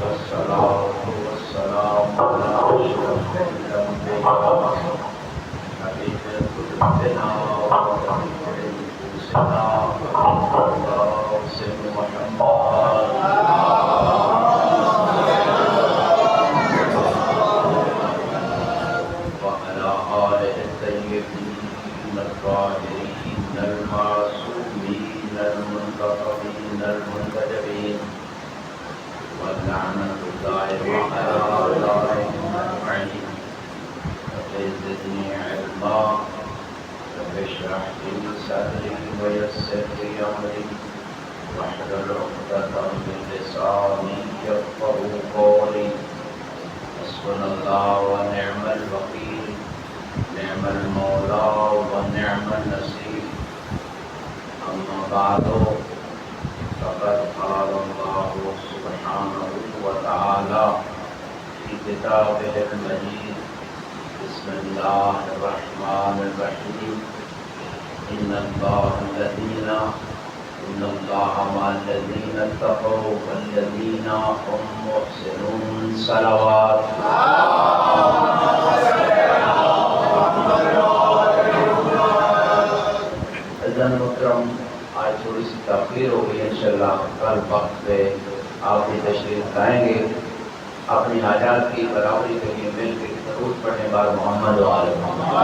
والصلاة والسلام على أشرف الأنبياء حبيب قلوبنا وحبيب نفوسنا قاسم محمد وعلى آله الطيبين الطاهرين المعصومين المنتقبين المنتجبين واللعنة الدائمة على أعدائهم أجمعين. رب زدني علما رب اشرح لي صدري ويسر لي أمري واحلل عقدة من لساني يفقهوا قولي. حسبنا الله ونعم الوكيل نعم المولى ونعم النصير. أما بعد فقد قال الله سبحانه وتعالى في كتابه المجيد بسم الله الرحمن الرحيم إن الله مع الذين اتقوا والذين هم محسنون. صلوات اذن مکرم آج تھوڑی سی تاخیر ہو گئی، انشاءاللہ کل وقت پہ آپ بھی تشریف لائیں گے. اپنی حاجات کی برابری کے لیے مل کے درود پڑھنے بعد محمد و آل محمد.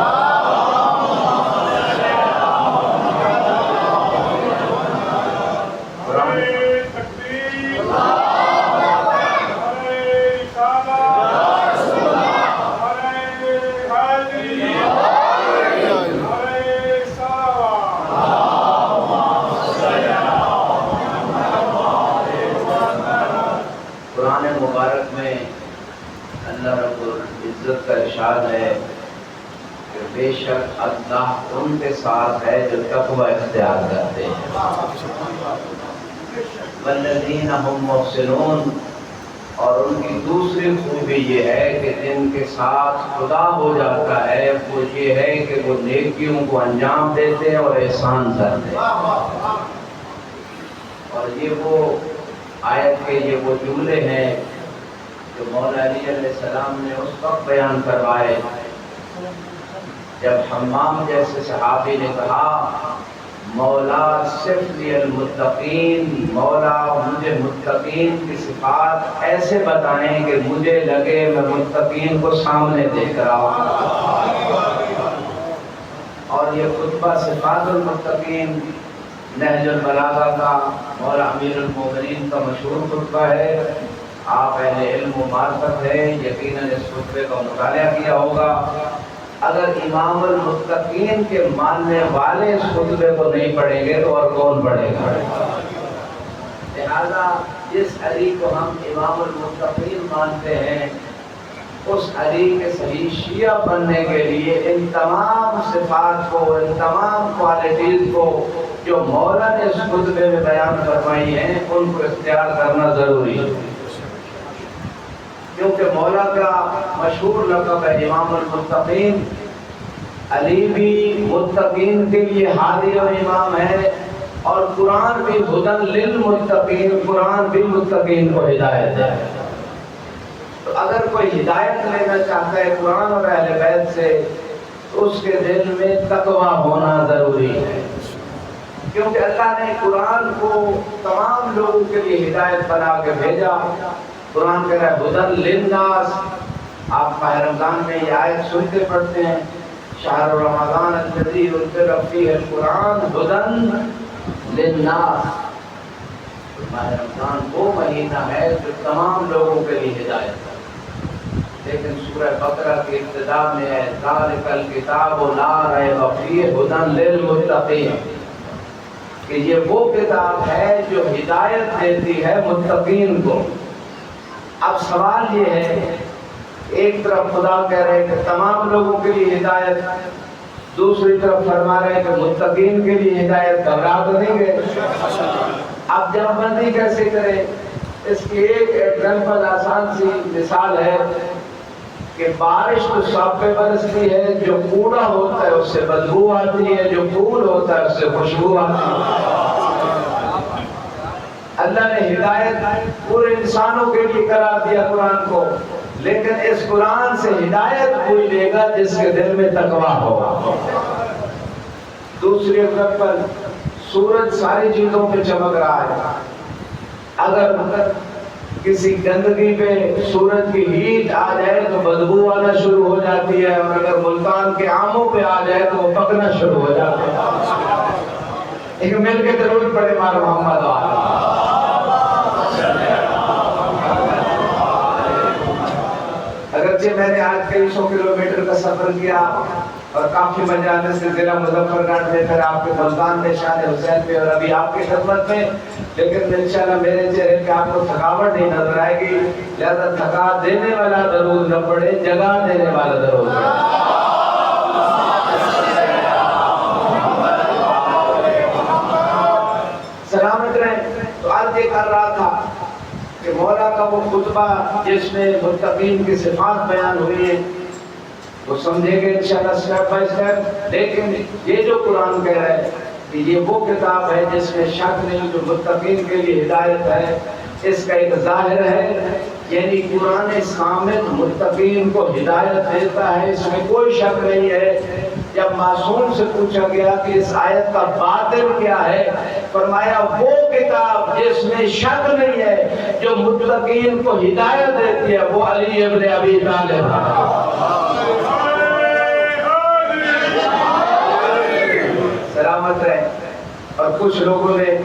مبارک میں اللہ رب العزت کا ارشاد ہے کہ بے شک اللہ ان کے ساتھ ہے جو تقوی اختیار کرتے ہیں. والذین هم محسنون، اور ان کی دوسری خوبی یہ ہے کہ جن کے ساتھ خدا ہو جاتا ہے وہ یہ ہے کہ وہ نیکیوں کو انجام دیتے ہیں اور احسان کرتے ہیں. اور یہ وہ آیت کے یہ وہ جملے ہیں جو مولا علی علیہ السلام نے اس وقت بیان کروائے جب حمام جیسے صحابی نے کہا مولا صف لی المتقین، مولا مجھے متقین کی صفات ایسے بتائیں کہ مجھے لگے میں متقین کو سامنے دیکھ رہا ہوں. اور یہ خطبہ صفات المتقین نہج البلاغہ کا مولا امیر المومنین کا مشہور خطبہ ہے. آپ اہل علم و معرفت ہیں، یقیناً اس خطبے کا مطالعہ کیا ہوگا. اگر امام المتقین کے ماننے والے اس خطبے کو نہیں پڑھیں گے تو اور کون پڑھے گا؟ لہذا جس علی کو ہم امام المتقین مانتے ہیں اس علی کے صحیح شیعہ بننے کے لیے ان تمام صفات کو، ان تمام کوالٹیز کو جو مولا نے اس خطبے میں بیان فرمائی ہیں ان کو اختیار کرنا ضروری ہے. کیونکہ مولا کا مشہور لقب ہے امام المتقین. علی بھی متقین کے لیے ہادی و امام ہے، اور قرآن بھی ہدی للمتقین، قرآن بھی متقین کو ہدایت ہے. تو اگر کوئی ہدایت لینا چاہتا ہے قرآن اور اہل بیت سے تو اس کے دل میں تقوی ہونا ضروری ہے. کیونکہ اللہ نے قرآن کو تمام لوگوں کے لیے ہدایت بنا کے بھیجا. قرآن کہہ رہا ہے ہدی للناس. آپ ماہ رمضان میں یہ آیت سنتے پڑھتے ہیں شہر رمضان الذی انزل فیہ القرآن ہدی للناس. ماہ رمضان وہ مہینہ ہے جو تمام لوگوں کے لیے ہدایت ہے. لیکن سورہ بقرہ کی ابتدا میں ہے ذالک الکتاب لا ریب فیہ ہدی للمتقین، کہ یہ وہ کتاب ہے جو ہدایت دیتی ہے متقین کو. اب سوال یہ ہے، ایک طرف خدا کہہ رہے ہیں کہ تمام لوگوں کے لیے ہدایت، دوسری طرف فرما رہے ہیں کہ متقین کے لیے ہدایت. گھبرا تو نہیں گئے؟ اب جمع بندی کیسے کریں؟ اس کی ایک ایگزامپل آسان سی مثال ہے کہ بارش تو سب پہ برستی ہے، جو کوڑا ہوتا ہے اس سے بدبو آتی ہے، جو پھول ہوتا ہے اس سے خوشبو آتی ہے. اللہ نے ہدایت پورے انسانوں کے لیے قرار دیا قرآن کو، لیکن اس قرآن سے ہدایت کوئی لے گا جس کے دل میں تقویٰ ہوگا۔ دوسری طرف پر سورج ساری چیزوں پہ چمک رہا ہے، اگر کسی گندگی پہ سورج کی ہیٹ آ جائے تو بدبو آنا شروع ہو جاتی ہے، اور اگر ملتان کے آموں پہ آ جائے تو وہ پکنا شروع ہو جاتا ہے۔ ایک مل کے درود پڑے مار محمد والا۔ اگرچہ میں نے آج کئی 100 کلومیٹر کا سفر کیا اور کافی مجالس سے ضلع مظفر گڑھ میں، پھر آپ کے ملتان میں، شان حسین میں، اور ابھی آپ کی خدمت میں، لیکن انشاءاللہ میرے چہرے پہ آپ کو تھکاوٹ نہیں نظر آئے گی، لہذا تھکا دینے والا درود نہ پڑے، جگا دینے والا درود پڑے۔ سلامت رہیں۔ تو آج یہ کر رہا تھا کہ مولا کا وہ خطبہ جس میں متقین کی صفات بیان ہوئی ہیں وہ سمجھے گے انشاءاللہ سٹیپ بائی سٹیپ، لیکن یہ جو قرآن کہہ رہا ہے کہ یہ وہ کتاب ہے جس میں شک نہیں، جو متقین کے لیے ہدایت ہے، اس کا ایک ظاہر ہے، یعنی قرآن صامت متقین کو ہدایت دیتا ہے، اس میں کوئی شک نہیں ہے۔ جب معصوم سے پوچھا گیا کہ اس آیت کا باطن کیا ہے، فرمایا وہ کتاب جس میں شک نہیں ہے، جو متقین کو ہدایت دیتی ہے، وہ علی ابن ابی طالب سلامت رہے۔ اور کچھ لوگوں نے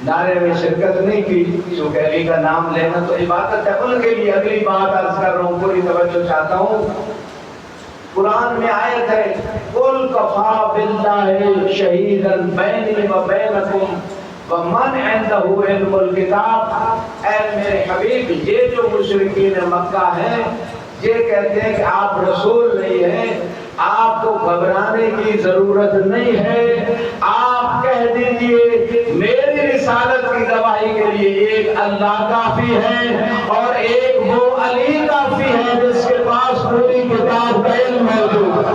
نعرے میں شرکت نہیں کی، چونکہ علی کا نام لینا تو عبادت ہے، ان کے لیے اگلی بات عرض کر رہا ہوں، پوری توجہ چاہتا ہوں۔ قرآن میں آیت ہے قُلْ كَفَىٰ بِاللَّهِ شَهِيدًا بَيْنِي وَبَيْنَكُمْ وَمَنْ عِندَهُ عِلْمُ الْكِتَابِ۔ اے میرے حبیب، یہ جو مشرکین مکہ ہیں یہ کہتے ہیں کہ آپ رسول نہیں ہیں، آپ کو گھبرانے کی ضرورت نہیں ہے، آپ کہہ دیجئے میری رسالت کی گواہی کے لیے ایک اللہ کافی ہے اور ایک وہ علی کافی ہے جس کے پاس پوری کتاب کا علم موجود ہے۔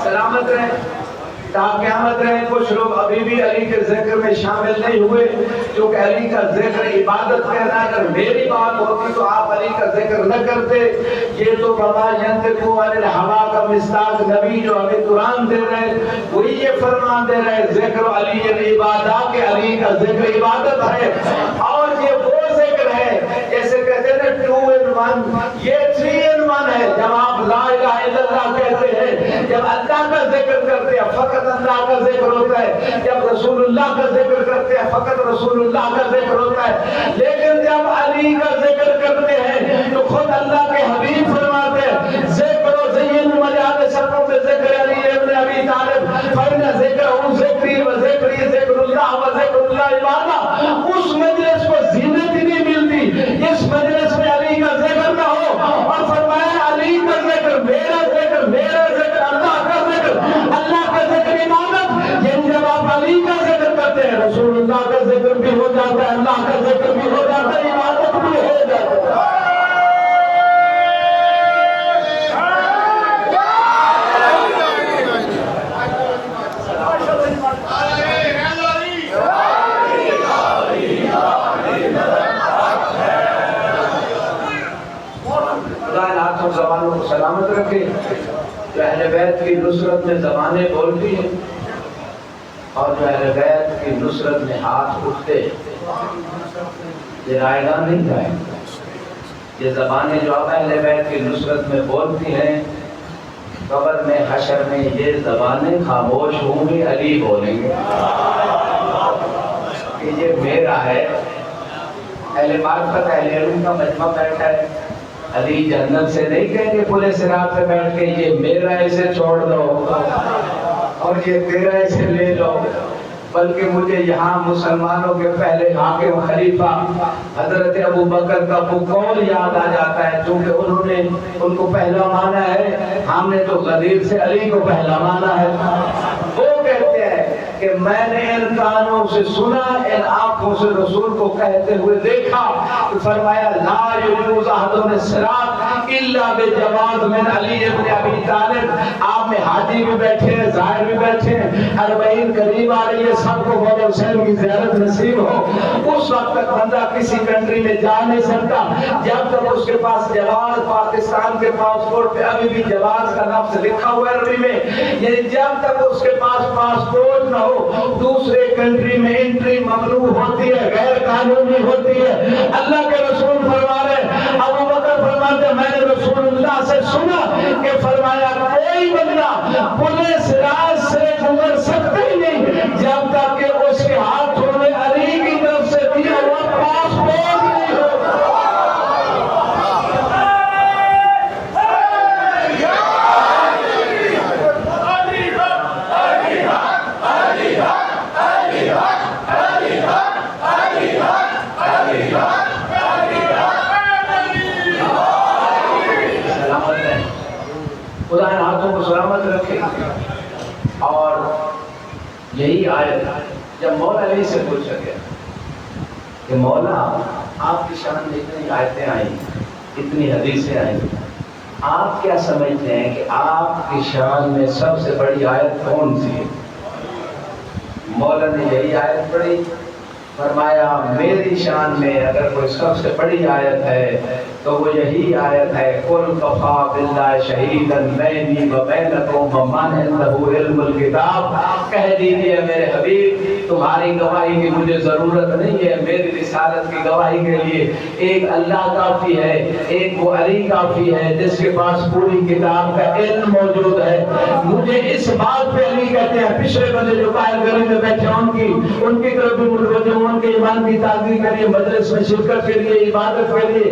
سلامت رہیں، تا قیامت رہے۔ کچھ لوگ ابھی بھی علی کے ذکر میں شامل نہیں ہوئے، کیونکہ علی کا ذکر عبادت کہنا، اگر میری بات ہوتی تو آپ علی کا ذکر نہ کرتے۔ یہ تو وما ینطق عن الہویٰ کا مصداق نبی جو ہمیں قرآن دے رہے ہیں وہی یہ فرمان دے رہے ہیں ذکر علی العبادہ، کہ علی کا ذکر عبادت ہے، اور یہ وہ ذکر ہے جیسے کہتے ہیں 2 in 1، یہ 3 in 1 ہے۔ جب آپ لا الہ الا اللہ کہتے ہیں، جب اللہ کا ذکر کرتے ہیں فقط اللہ کا ذکر ہوتا ہے، جب رسول اللہ کا ذکر کرتے ہیں فقط رسول اللہ کا ذکر ہوتا ہے، لیکن جب علی کا ذکر کرتے ہیں تو خود اللہ کے حبیب فرماتے ہیں ذکر و زین مجالسکم بذکر علی ابن ابی طالب فإن ذکرہ ذکری و ذکری ذکر اللہ و ذکر اللہ عبادہ۔ اس مجلس کو زینت ہی نہیں ملتی اس مجلس میں علی کا ذکر نہ ہو، اور فرمایا علی کا ذکر، میرا ذکر، میرا ذکر، اللہ کا ذکر، اللہ کا ذکر عبادت۔ یعنی جب آپ علی کا ذکر کرتے ہیں رسول اللہ کا ذکر بھی ہو جاتا ہے، اللہ کا ذکر بھی ہو جاتا ہے، عبادت بھی ہو جاتا ہے۔ زبانوں کو سلامت رکھے، جو اہل بیت کی نصرت میں زبانیں بولتی ہیں اور جو اہل بیت کی نصرت میں ہاتھ اٹھتے یہ رائے گاہ نہیں جائے۔ یہ زبانیں جو اب اہل بیت کی نصرت میں بولتی ہیں، قبر میں حشر میں یہ زبانیں خاموش ہوں گی، علی بولیں گے کہ یہ میرا ہے۔ اہل معرفت اہل علم کا مجمع بیٹھا ہے، علی جنت سے نہیں کہیں گے پورے صراط پہ بیٹھ کے یہ میرا اسے چھوڑ دو اور یہ تیرا اسے لے لو، بلکہ مجھے یہاں مسلمانوں کے پہلے حاکم خلیفہ حضرت ابو بکر کا وہ قول یاد آ جاتا ہے، چونکہ انہوں نے ان کو پہلا مانا ہے، ہم نے تو غدیر سے علی کو پہلا مانا ہے۔ وہ کہتے ہیں کہ میں نے ان کانوں سے سنا، ان آنکھوں سے رسول کو کہتے ہوئے دیکھا، فرمایا لا یجوز احد الصراط الا بجواد من علی ابن ابی طالب۔ آپ آپ میں حاجی بھی بیٹھے ہیں، زائر بھی بیٹھے ہیں، 40 قریب آ رہی ہے، سب کو مولا حسین کی زیارت نصیب ہو۔ اس وقت تک بندہ کسی کنٹری میں جا نہیں سکتا جب تک اس کے پاس جواز، پاکستان کے پاسپورٹ پہ ابھی بھی جواز کا لفظ لکھا ہوا ہے عربی میں، یعنی جب تک اس کے پاس پاسپورٹ نہ ہو دوسرے کنٹری میں انٹری ممنوع ہوتی ہے، غیر قانونی ہوتی ہے۔ اللہ کے رسول فرما رہے ہیں، ابو بکر فرماتے ہیں میں نے رسول اللہ سے سنا کہ فرمایا کوئی بندہ پولیس راز سے گزر سکتا ہی نہیں جب تک کہ اس کے ہاتھوں میں علی کی طرف سے دیا ہوا پاسپورٹ نہیں ہو۔ خدا ان ہاتھوں کو سلامت رکھے۔ اور یہی آیت جب مولا علی سے پوچھا گیا کہ مولا آپ کی شان میں اتنی آیتیں آئیں، اتنی حدیثیں آئیں، آپ کیا سمجھتے ہیں کہ آپ کی شان میں سب سے بڑی آیت کون سی ہے؟ مولا نے یہی آیت پڑھی، فرمایا میری شان میں اگر کوئی سب سے بڑی آیت ہے تو وہ یہی آیت ہے قُلْ كَفَىٰ بِاللَّهِ شَهِيدًا بَيْنِي وَبَيْنَكُمْ وَمَنْ عِندَهُ عِلْمُ الْكِتَابِ۔ کہہ دیجئے میرے حبیب تمہاری گواہی کی مجھے ضرورت نہیں ہے، میری رسالت کی گواہی کے لیے ایک اللہ کافی ہے، ایک وہ علی کافی ہے جس کے پاس پوری کتاب کا علم موجود ہے۔ مجھے اس بات پہ علی کہتے ہیں، پچھلے بندے جو قائل گلی میں بیٹھے ان کی طرف بھی متوجہ ہوں، ان کے ایمان کی تعزیز کے لیے، مجلس میں شرکت کے لیے، عبادت کے لیے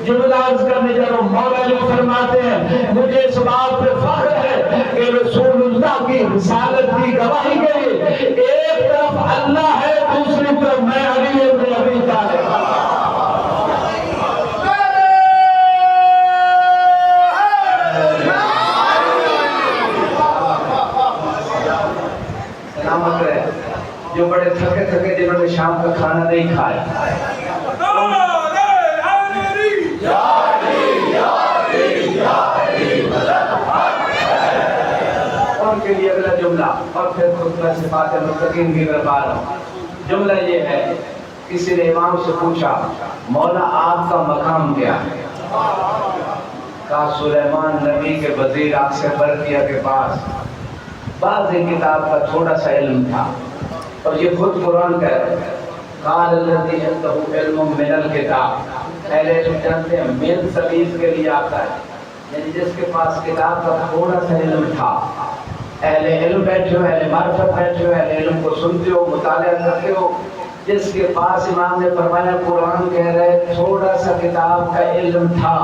جملہ عرض کرنے جا رہا ہوں۔ مولا علی فرماتے ہیں مجھے اس بات پہ فخر ہے کہ رسول اللہ کی رسالت کی گواہی کے لیے ایک طرف اللہ ہے، دوسری طرف میں علی ابن ابی طالب۔ سلامت رہے جو بڑے تھکے تھکے جنہوں نے شام کا کھانا نہیں کھایا۔ ان کے لیے اگلا جملہ اور پھر خطبہ صفات متقین کی طرف آ رہا ہوں۔ جملہ یہ ہے، کسی نے امام سے پوچھا مولا آپ کا مقام کیا ہے؟ کہا سلیمان نبی کے وزیر اکثر برقیہ کے پاس بعض کتاب کا تھوڑا سا علم تھا، اور یہ خود قرآن کہہ رہے ہیں قال الذی عنده علم من الکتاب۔ اہل علم جانتے ہیں من سبیز کے لیے آتا ہے، یعنی جس کے پاس کتاب کا تھوڑا سا علم تھا۔ اہل علم بیٹھے ہو، اہل معرفت بیٹھے ہو، اہل علم کو سنتے ہو، مطالعہ کرتے ہو، جس کے پاس امام نے فرمایا قرآن کہہ رہے تھوڑا سا کتاب کا علم تھا،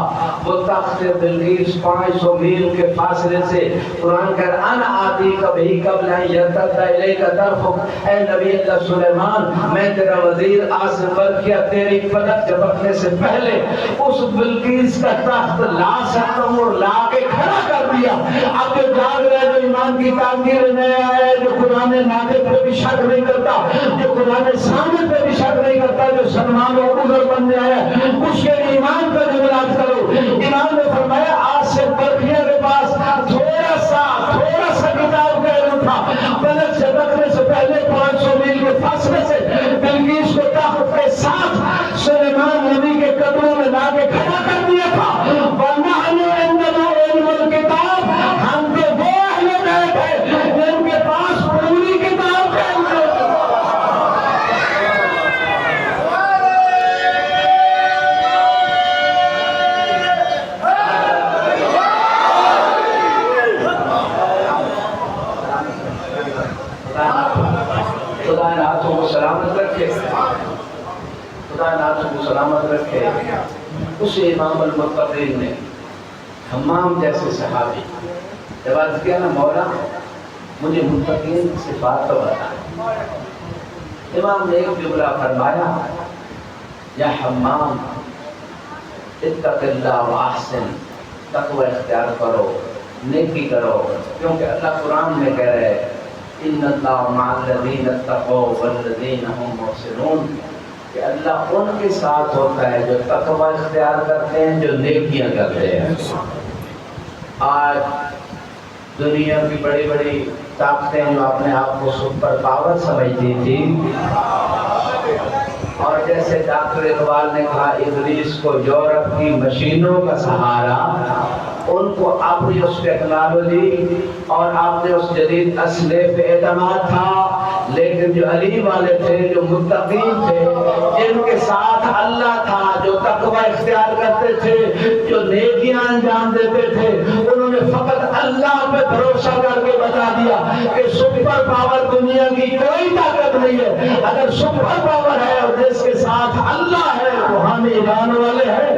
وہ تخت بلقیس 500 میل کے فاصلے سے قرآن کہہ رہا انا آتی کبھی قبل ان یرتد الیک طرفک، اے نبی اللہ سلیمان میں تیرا وزیر آصف برقیہ تیری پلک جھپکنے سے پہلے اس بلقیس کا تخت لا سکتا ہوں، اور لا کے کھڑا کر دیا۔ اب جو جاگ رہے جو ایمان کی تعمیر میں آئے، جو قرآن ناطق پہ بھی شک نہیں کرتا، جو قرآن سامنے پہ بھی شک نہیں کرتا، جو سلمان اور عذر بننے آیا اس کے ایمان کا جملات کرو۔ امام نے فرمایا آج سے برقیہ کے پاس تھوڑا سا کتاب کا علم تھا، پلک جھپکنے سے پہلے 500 میل کے فاصلے سے بلقیس کو تخت کے ساتھ سلیمان نبی کے قدموں میں لا کے کھڑا کر دیا تھا۔ وَنَحْنُ عِندَنَا عِلْمُ الْكِتَابِ، ہم تو وہ اہل بیت ہیں جن کے پاس پوری کتاب کا علم ہے۔ خدا ان ہاتھوں کو سلامت رکھے، خدا ان ہاتھوں کو سلامت رکھے۔ اس امام المتقین نے حمام جیسے صحابی جب عرض کیا نا مولا مجھے متقین صفات تو بتا، امام نے ایک جملہ فرمایا یا حمام اتق اللہ واحسن، تقوی اختیار کرو، نیکی کرو، کیونکہ اللہ قرآن میں کہہ رہے ہیں ان اللہ مع الذین اتقوا والذین هم محسنون، کہ اللہ ان کے ساتھ ہوتا ہے جو تقوی اختیار کرتے ہیں، جو نیکیاں کرتے ہیں۔ آج دنیا کی بڑی بڑی طاقتیں جو اپنے آپ کو سپر پاور سمجھتی تھی، اور جیسے ڈاکٹر اقبال نے کہا ابلیس کو یورپ کی مشینوں کا سہارا، ان کو اپنی اس ٹیکنالوجی اور اپنے اس جدید اسلحے پہ اعتماد تھا، لیکن جو علی والے تھے، جو متقین تھے، جن کے ساتھ اللہ تھا، جو تقوی اختیار کرتے تھے، جو نیکیاں انجام دیتے تھے، انہوں نے فقط اللہ پہ بھروسہ کر کے بتا دیا کہ سپر پاور دنیا کی کوئی طاقت نہیں ہے، اگر سپر پاور ہے اور جس کے ساتھ اللہ ہے وہ ہم ایمان والے ہیں،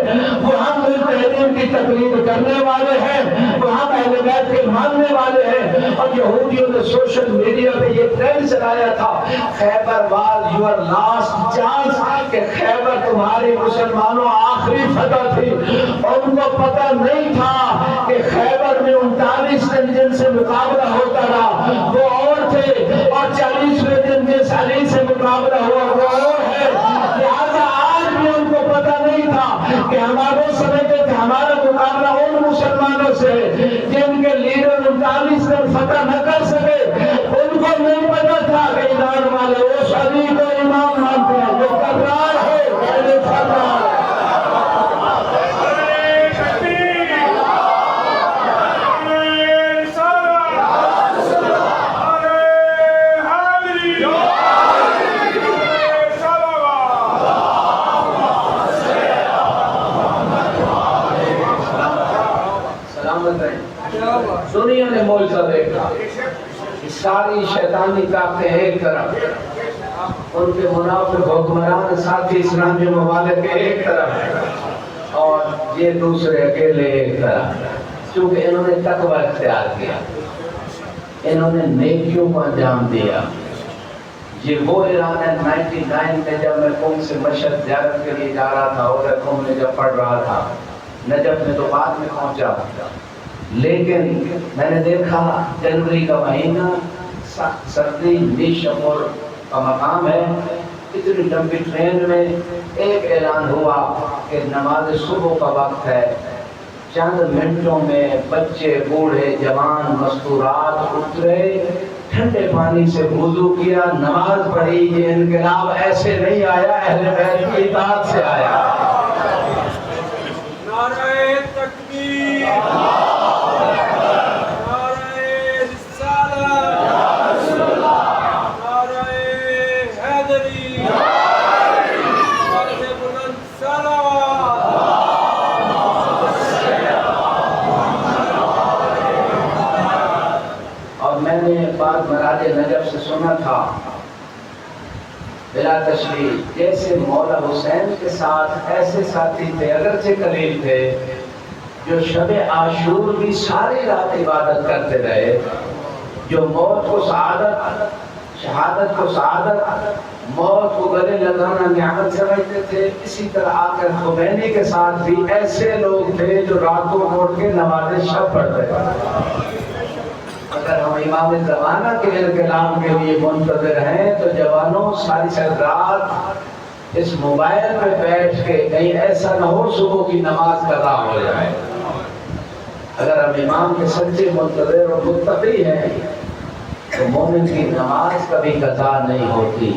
وہ ہم مجتہدین کی تقلید کرنے والے ہیں، وہ ہم اہل بیت کے ماننے والے ہیں۔ اور یہودیوں نے سوشل میڈیا پہ یہ ٹرینڈ چلایا تھا، خیبر واز یور لاسٹ چانس، کہ خیبر تمہاری مسلمانوں آخری فتح تھی۔ ان کو پتہ نہیں تھا کہ خیبر میں 39 دن جن سے مقابلہ ہوتا رہا وہ اور تھے، اور 40ویں دن جس علی سے مقابلہ ہوا وہ اور ہے۔ لہذا آج بھی ان کو پتہ نہیں تھا کہ ہمارے سمجھتے تھے ہمارا مقابلہ ان مسلمانوں سے جن کے لیڈر 39 دن فتح نہ کر سکے۔ ان کو نہیں پتہ تھا کہ ایمان والے اس علی کو امام مانتے ہیں جو کرار ہے پہلے فتح۔ دنیا نے معجزہ دیکھا، ساری شیطانی طاقتیں ایک طرف، ان کے منافق حکمران ساتھی اسلامی ممالک ایک طرف، اور یہ دوسرے اکیلے ایک طرف، چونکہ انہوں نے تقوی اختیار کیا، انہوں نے نیکیوں کو انجام دیا۔ یہ وہ ایران ہے 99 میں جب میں قوم سے مشہد زیارت کے لیے جا رہا تھا، اور قوم میں جب پڑھ رہا تھا، نجف میں تو بعد میں پہنچا، لیکن میں نے دیکھا جنوری کا مہینہ، سردی، نیشمور کا مقام ہے، اتنی لمبی ٹرین میں ایک اعلان ہوا کہ نماز صبح کا وقت ہے۔ چند منٹوں میں بچے، بوڑھے، جوان، مستورات اترے، ٹھنڈے پانی سے وضو کیا، نماز پڑھی۔ یہ انقلاب ایسے نہیں آیا، اہل بیت کی اطاعت سے آیا۔ نعرہ تکبیر، بات مراج نجف سے سنا تھا بلا تشریح، جیسے مولا حسین کے ساتھ ایسے ساتھی تھے، اگرچہ قلیل تھے، جو شب عاشور بھی ساری رات عبادت کرتے رہے، جو موت کو سعادت، شہادت کو سعادت، موت کو گلے لگانا نعمت سمجھتے تھے۔ اسی طرح آقا خمینی کے ساتھ بھی ایسے لوگ تھے جو راتوں کو اٹھ کے نماز شب پڑھتے تھے۔ اگر ہم امام زمانہ کے انقلاب کے لیے منتظر ہیں تو جوانوں ساری رات اس موبائل پہ بیٹھ کے کہیں ایسا نہ ہو صبح کی نماز قضا ہو جائے۔ اگر ہم امام کے سچے منتظر اور متقی ہیں تو مومن کی نماز کبھی قضا نہیں ہوتی،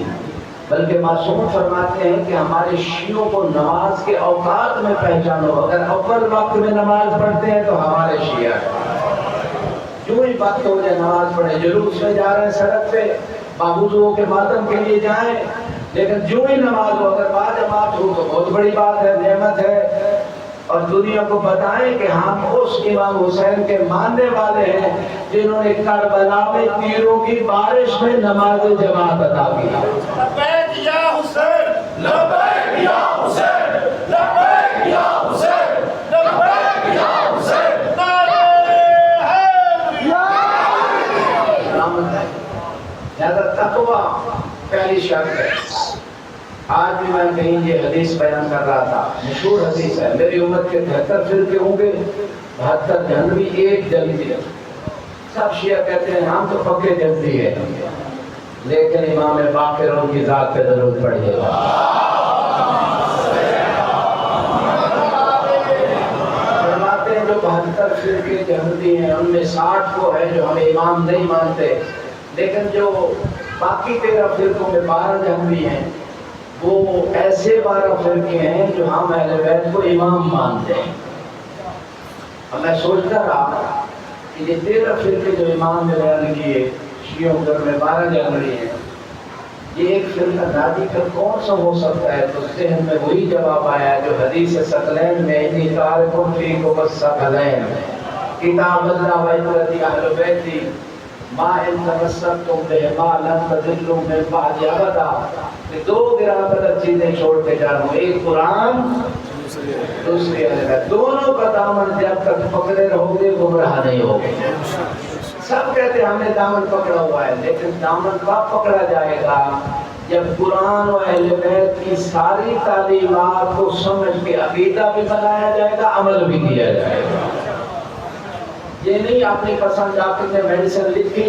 بلکہ معصوم فرماتے ہیں کہ ہمارے شیعوں کو نماز کے اوقات میں پہچانو، اگر اول وقت میں نماز پڑھتے ہیں تو ہمارے شیعہ ہیں، جو ہی وقت ہو جائے نماز پڑھیں، جلوس میں جا رہے ہیں سڑک پہ، باوضو کے ماتم کے لیے جائیں، لیکن جو ہی نماز ہو، اگر با جماعت ہو تو بہت بڑی بات ہے، نعمت ہے، اور دنیا کو بتائیں کہ ہم اس امام حسین کے ماننے والے ہیں جنہوں نے کربلا میں تیروں کی بارش میں نماز جماعت ادا کی۔ لبیک یا حسین، لبیک یا حسین، لبیک یا حسین، لبیک یا حسین، نعرہ حیدری۔ زیادہ تقویٰ پہلی شرط ہے۔ آج بھی میں کہیں یہ حدیث بیان کر رہا تھا، مشہور حدیث ہے، میری امت کے 73 فرقے ہوں گے، 72 جہنمی، ایک جنتی ہے۔ سب شیعہ کہتے ہیں ہم تو پکے جنتی ہیں، لیکن امام باقر ان کی ذات پہ ضرورت پڑے گا۔ فرماتے ہیں جو 72 فرقے فرقے جہنمی ہیں، ان میں 60 کو ہے جو ہمیں امام نہیں مانتے، لیکن جو باقی 13 فرقوں میں 12 جہنمی ہیں وہ ایسے 12 فرقے ہیں جو ہم اہل بیت کو امام مانتے ہیں۔ اور میں سوچتا رہا کہ یہ 13 فرقے جو امام نے بیان کیے، شیعوں گھر میں 12 جہنمی ہیں، یہ ایک فرقہ ناجی کا کون سا ہو سکتا ہے؟ تو ذہن میں وہی جواب آیا جو حدیث ثقلین میں انی تارک فیکم الثقلین کتاب اللہ و عترتی اہل بیتی ما ان تمسکتم بہما لن تضلوا من بعد ابدا۔ کہ 2 گراں قدر چیزیں چھوڑ کے جا رہا ہوں، ایک قرآن، دوسری اہل بیت، دونوں کا دامن جب تک پکڑے رہو گے گمراہ نہیں ہوگے۔ سب کہتے ہیں ہم نے دامن پکڑا ہوا ہے، لیکن دامن کب پکڑا جائے گا؟ جب قرآن و اہل بیت کی ساری تعلیمات کو سمجھ کے عقیدہ بھی بنایا جائے گا، عمل بھی کیا جائے گا۔ یہ نہیں اپنی پسند ڈاکٹر نے میڈیسن لکھی،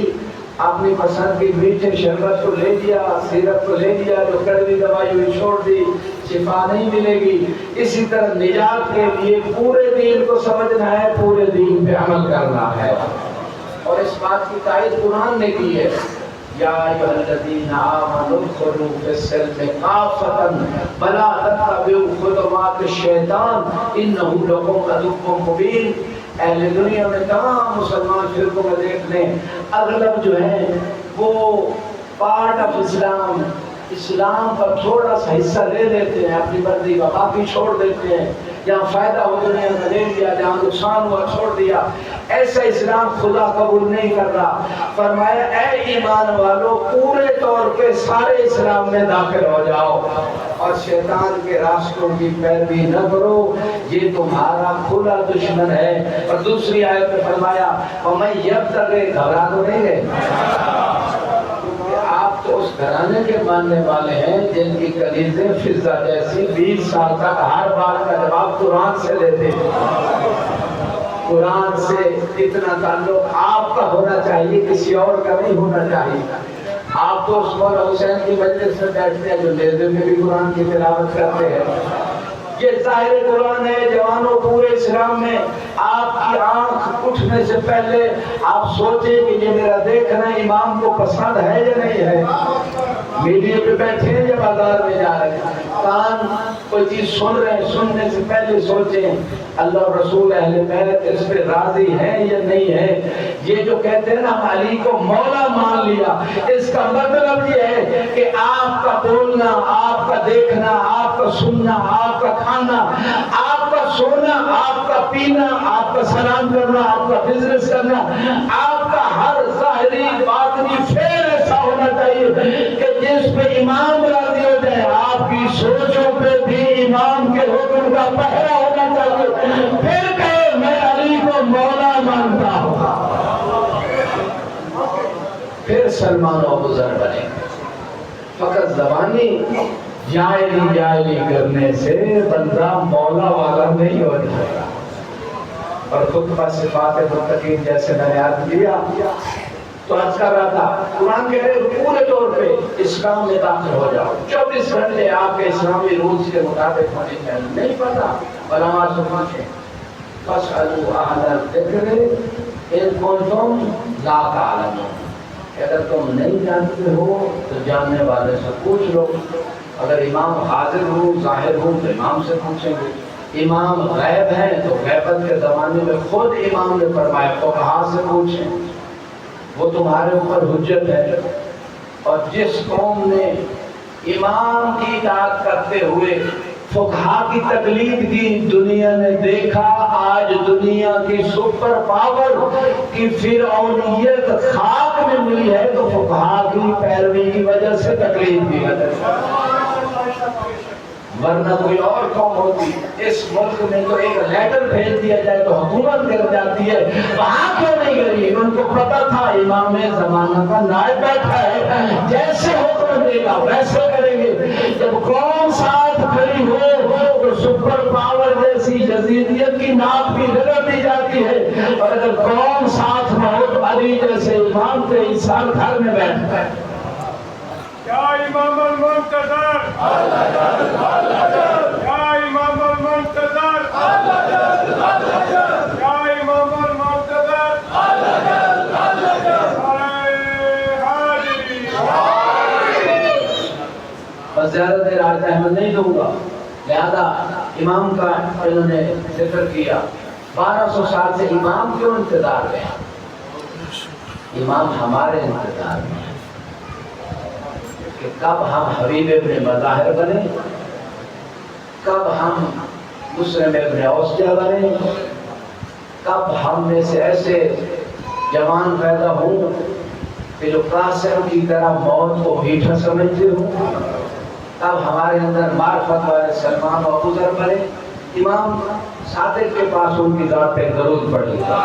اپنی پسند کی میٹھے شربت کو لے لیا، سیرپ کو لے لیا، جو کڑوی دوائی ہوئی چھوڑ دی، شفا نہیں ملے گی۔ اسی طرح نجات کے لیے پورے دین کو سمجھنا ہے، پورے دین پہ عمل کرنا ہے، اور اس بات کی تائید قرآن نے کی ہے، یا ایھا الذین آمنوا ادخلوا فی السلم کافۃ ولا تتبعوا خطوات الشیطان انہ لکم عدو مبین۔ اہل دنیا میں تمام مسلمان فرقوں میں دیکھ لیں، اغلب جو ہیں وہ پارٹ آف اسلام کا تھوڑا سا حصہ لے لیتے ہیں اپنی مرضی کا، باقی چھوڑ دیتے ہیں، جہاں فائدہ ہو دنیا کا لے لیا، جہاں نقصان ہوا چھوڑ دیا۔ ایسا اسلام خدا قبول نہیں کر رہا۔ فرمایا اے ایمان والو پورے طور پہ سارے اسلام میں داخل ہو جاؤ اور شیطان کے راستوں کی پیروی نہ کرو، یہ تمہارا کھلا دشمن ہے۔ اور دوسری آیت میں فرمایا وَمَن يَبْتَغِ، گھبرا تو نہیں گئے، آپ تو اس گھرانے کے ماننے والے ہیں جن کی کلیزیں فضہ جیسی 20 سال تک ہر بات کا جواب قرآن سے لیتے ہیں۔ قرآن سے اتنا تعلق آپ کا ہونا چاہیے، کسی اور کا نہیں ہونا چاہیے۔ آپ تو اس مولا حسین کی مجلس میں بیٹھتے ہیں جو لیزے میں بھی قرآن کی تلاوت کرتے ہیں۔ یہ ظاہر قرآن ہے۔ جوانوں پورے اسلام میں آپ کی آنکھ اٹھنے سے پہلے آپ سوچیں کہ یہ میرا دیکھنا امام کو پسند ہے یا نہیں ہے۔ میڈیا پہ بیٹھے ہیں یا بازار میں جا رہے ہیں، کان کوئی چیز سن رہے ہیں، سننے سے پہلے سوچیں اللہ رسول اہل بیت اس پہ راضی ہیں یا نہیں ہے۔ یہ جو کہتے ہیں نا ہم علی کو مولا مان لیا، اس کا مطلب یہ ہے کہ آپ کا بولنا، آپ کا دیکھنا، آپ کا سننا، آپ کا کھانا، آپ کا سونا، آپ کا پینا، آپ کا سلام کرنا، آپ کا بزنس کرنا، آپ کا ہر ظاہری باطنی فعل ایسا ہونا چاہیے کہ جس پہ امام راضی ہو جائے۔ آپ کی سوچوں پہ بھی امام کے حکم کا پہرا ہونا چاہیے، پھر کہے میں علی کو مولا مانتا ہوں، پھر سلمان و ابو ذر بنے۔ فقط زبانی جائلی کرنے سے بندہ مولا والا نہیں ہو جائے گا۔ اور خطبہ صفات متقین جیسے میں نے عرض کیا تو عرض کر رہا تھا، قرآن کہہ رہے پورے طور پہ اسلام میں داخل ہو جاؤ، 24 گھنٹے آپ کے اسلامی رولز کے مطابق ہونے چاہیے۔ نہیں پتا علماء سے پوچھیں، فاسألوا اہل الذکر ان کنتم لا تعلمون، اگر تم نہیں جانتے ہو تو جاننے والے سے پوچھ لو۔ اگر امام حاضر ہو ظاہر ہو تو امام سے پوچھیں گے، امام غیب ہیں تو غیبت کے زمانے میں خود امام نے فرمایا فقہا سے پوچھیں، وہ تمہارے اوپر حجت ہے۔ اور جس قوم نے امام کی اطاعت کرتے ہوئے فقہا کی تقلید کی، دنیا نے دیکھا آج دنیا کی سپر پاور کی فرعونیت خاک میں ملی ہے تو فقہا کی پیروی کی وجہ سے تقلید کی وجہ سے، ورنہ کوئی اور قوم ہوتی۔ اس ملک میں تو ایک لیٹر بھیج دیا جائے تو حکومت گر جاتی ہے، وہاں کیوں نہیں گئی؟ ان کو پتا تھا امام زمانہ کا نائب بیٹھا ہے، جیسے حکم دے گا ویسے کریں گے۔ جب قوم ساتھ کھڑی ہو تو سپر پاور جیسی جزیریت کی ناپ کی رگڑ دی جاتی ہے، اور اگر قوم ساتھ نہ ہو تو علی جیسے امام 23 سال گھر میں بیٹھتا ہے۔ یا امام المنتظر، یا امام المنتظر، یا امام المنتظر۔ اور زیادہ دیر آج احمد نہیں دوں گا، لہذا امام کا انہوں نے ذکر کیا۔ 1200 سال سے امام کیوں انتظار میں ہے؟ امام ہمارے انتظار میں ہے کہ کب ہم حبیب ابن مظاہر بنے، کب ہم مسلم ابن اوسجہ بنے، کب ہم میں سے ایسے جوان پیدا ہوں کہ جو قاسم کی طرح موت کو میٹھا سمجھتے ہوں، تب ہمارے اندر معرفت والے سلمان و ابوذر بنے۔ امام صادق کے پاس ان کی ذات پہ درود پڑھ لیتا۔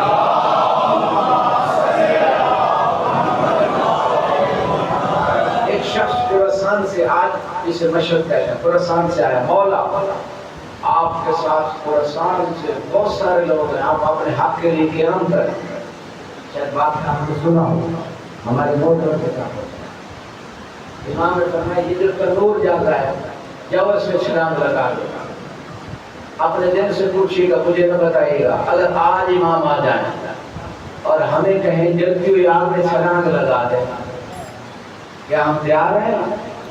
ایک شخص خراسان سے، آج اسے مشرق کہتے ہیں، خراسان سے آیا، مولا آپ کے ساتھ خراسان سے بہت سارے لوگ ہیں، آپ اپنے حق کے لیے قیام کریں۔ شاید بات کا ہم نے سنا ہو، ہمارے مولا کے ساتھ امام نے فرمایا یہ دل کا نور جاگ رہا ہے، جاؤ اس میں چھلانگ لگا دو۔ اپنے دل سے پوچھیے گا، مجھے نہ بتائیے گا، اگر آج امام آ جائیں اور ہمیں کہیں جلتی ہوئی آگ میں چھلانگ لگا دیں، کیا ہم تیار ہیں؟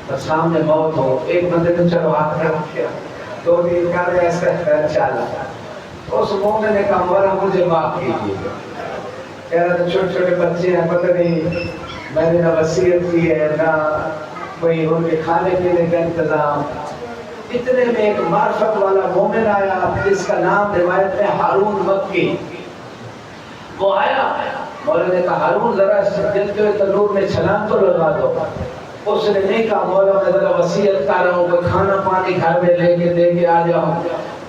اور سامنے موت ہو، ایک بندے نے چلو ہاتھ رکھ کیا، دو دن کا ایسا چالا، اس مومن نے کہا مولا مجھے معاف کیجیے، کہہ رہا تھا چھوٹے چھوٹے بچے ہیں، پتہ نہیں میں نے نہ وصیت کی ہے نہ کوئی ان کے کھانے پینے کا انتظام۔ اتنے میں ایک معرفت والا مومن آیا جس کا نام روایت میں ہارون مکی، وہ آیا، مولا نے کہا ہارون ذرا جلتے ہوئے تنور میں چھلانگ تو لگا دو۔ اس نے نہیں کہا مولا میں ذرا وصیت کر رہا ہوں کہ کھانا پانی گھر میں لے کے دے کے آ جاؤں،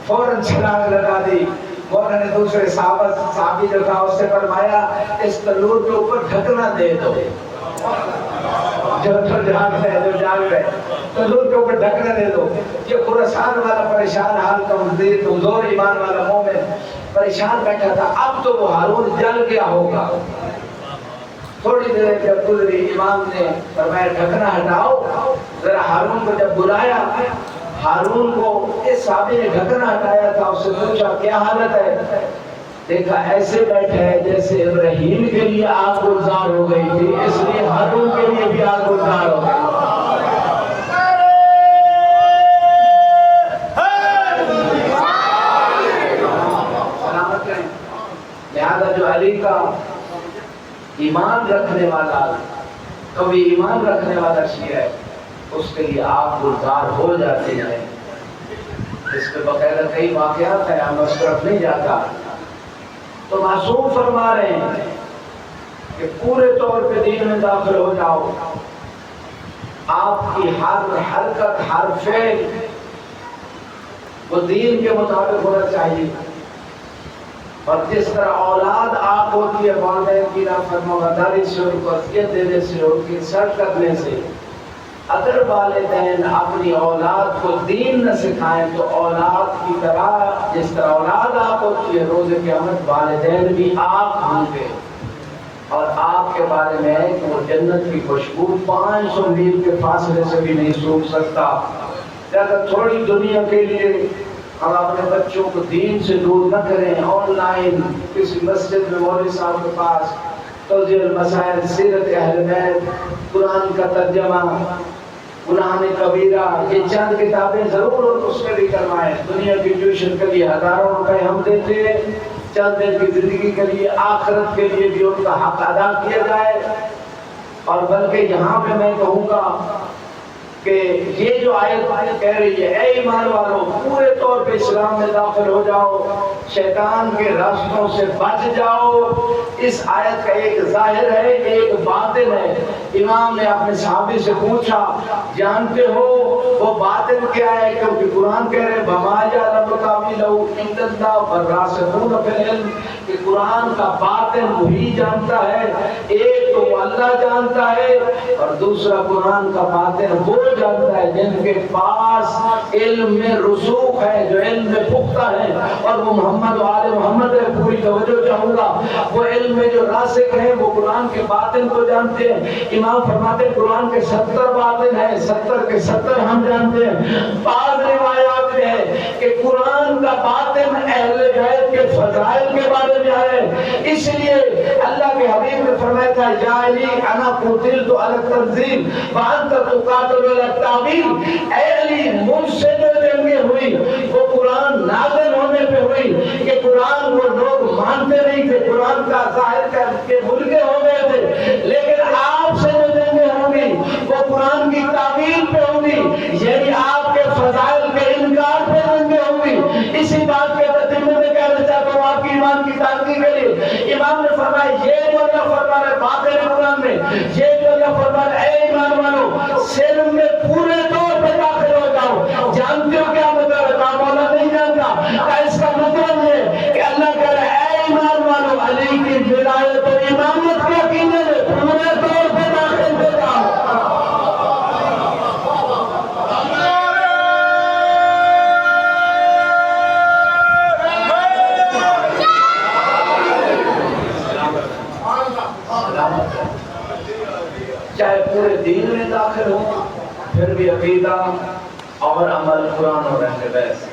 فوراً چھلانگ لگا دی۔ مولا نے دوسرے صحابی جو تھا اس سے فرمایا اس تنور کے اوپر ڈھکنا دے دو، جو جاگ رہے تنور کے اوپر ڈھکنا دے دو۔ یہ خراسان والا پریشان حال کمزور ایمان والا مومن پریشان بیٹھا تھا، اب تو وہ ہارون جل گیا ہوگا۔ تھوڑی دیر جب گزری امام نے فرمایا ڈھکنا ہٹاؤ، ذرا ہارون کو جب بلایا، ہارون کو اس صحابی نے ڈھکنا ہٹایا تھا، اس سے پوچھا کیا حالت ہے؟ دیکھا ایسے بیٹھے ہے جیسے ابراہیم کے لیے آگ گلزار ہو گئی تھی، اس لیے ہارون کے لیے بھی آگ گلزار ہو گئی۔ سلامت رہیں۔ لہذا جو علی کا ایمان رکھنے والا، کبھی ایمان رکھنے والا شیعہ ہے، اس کے لیے آگ گلزار ہو جاتی ہے۔ اس پہ باقاعدہ کئی واقعات ہیں، ہم اس طرف نہیں جاتا۔ تو معصوم فرما رہے ہیں کہ پورے طور پہ دین میں داخل ہو جاؤ، آپ کی ہر حرکت ہر فعل وہ دین کے مطابق ہونا چاہیے۔ اور جس طرح اولاد آپ ہوتی ہے والدین کی نافرمانی سے، ان کو اذیت دینے سے، ان کی سرٹ کرنے سے، اگر والدین اپنی اولاد کو دین نہ سکھائیں تو اولاد کی طرح، جس طرح اولاد آپ ہوتی ہے، روز قیامت والدین بھی آپ ہوں گے۔ اور آپ کے بارے میں ہے کہ وہ جنت کی خوشبو 500 میل کے فاصلے سے بھی نہیں سوکھ سکتا۔ لہذا تھوڑی دنیا کے لیے ہم اپنے بچوں کو دین سے دور نہ کریں۔ آن لائن کسی مسجد میں مولوی صاحب کے پاس توضیح المسائل، سیرت اہل بیت، قرآن کا ترجمہ، گناہ کبیرہ، یہ چند کتابیں ضرور اس میں بھی کروائیں۔ دنیا کی ٹیوشن کے لیے ہزاروں روپے ہم دیتے ہیں، چند دن کی زندگی کے لیے، آخرت کے لیے بھی ان کا حق ادا کیا جائے۔ اور بلکہ یہاں پہ میں کہوں گا کہ یہ جو آیت کہہ رہی ہے اے ایمان والوں پورے طور پہ اسلام میں داخل ہو جاؤ، شیطان کے راستوں سے بچ جاؤ، اس آیت کا ایک ظاہر ہے، ایک باطن ہے۔ امام نے اپنے صحابی سے پوچھا جانتے ہو وہ باطن کیا ہے؟ کیونکہ قرآن کہہ رہے بما یعلم تاویلہ الا اللہ والراسخون فی العلم، کہ قرآن کا باطن وہی جانتا ہے، ایک تو اللہ جانتا ہے اور دوسرا قرآن کا باطن وہ جانتا ہے جن کے پاس علم میں رسوخ ہے، جو علم میں پختہ ہے، اور وہ محمد و آل محمد ہے۔ پوری توجہ چاہوں گا، وہ علم میں جو راسخ ہیں وہ قرآن کے باطن کو جانتے ہیں۔ امام فرماتے ہیں قرآن کے 70 باطن ہیں، 70 کے 70 ہم جانتے ہیں۔ بعض روایات میں ہے کہ قرآن کا باطن اہل بیت کے فضائل کے بارے میں آئے. اس لیے اللہ کے حبیب نے فرمایا تھا یا علی انا قتلت علی التنزیل وانت تقاتل علی التعویل. اے علی مجھ سے جو جنگیں ہوئی وہ قرآن نازل ہونے پہ ہوئی کہ قرآن کو لوگ مانتے نہیں تھے, قرآن کا ظاہر کر کے ملکے ہو گئے تھے, لیکن آپ سے جو جنگیں ہوں گی وہ قرآن کی تعویل پہ ہوں گی, یعنی آپ کے فضائل کے انکار پہ جنگیں ہوں گی. اسی بات کے تتمہ میں کہنا چاہتا ہوں آپ کی ایمان کی تازگی کے لیے. امام نے فرمایا یہ جو اللہ فرما رہا ہے باقی قرآن میں, یہ جو اللہ فرما رہا ہے اے ایمان والو سلم میں پورے طور پہ داخل ہو جاؤ. جانتے ہو کیا مطلب ہے؟ مولا نہیں جانتا. اس کا مطلب یہ کہ اللہ کہہ رہا ہے اے ایمان والو علی کی ولایت و امامت کے عقیدے میں پورے طور پہ داخل ہو جاؤ. چاہے پورے دین میں داخل ہو پھر بھی عقیدہ اور عمل قرآن اور اہل بیت.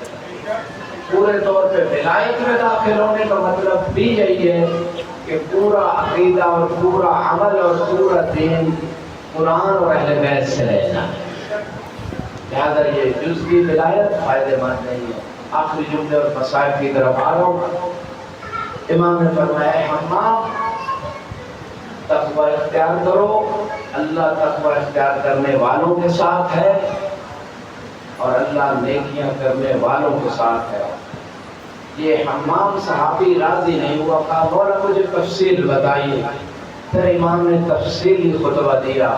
پورے طور پہ ولایت میں داخل ہونے کا مطلب بھی یہی ہے کہ پورا عقیدہ اور پورا عمل اور پورا دین قرآن اور اہل بیت سے رہنا ہے. لہذا یہ جزوی ولایت فائدہ مند نہیں ہے. آخری جملے اور مسائل کی طرف آ رہا ہوں. امام نے فرمایا حمام تقوی اختیار کرو, اللہ تقوی اختیار کرنے والوں کے ساتھ ہے اور اللہ نیکیاں کرنے والوں کے ساتھ ہے. یہ حمام صحابی راضی نہیں ہوا, کہا مولا مجھے تفصیل بتائیے. پھر امام نے تفصیلی خطبہ دیا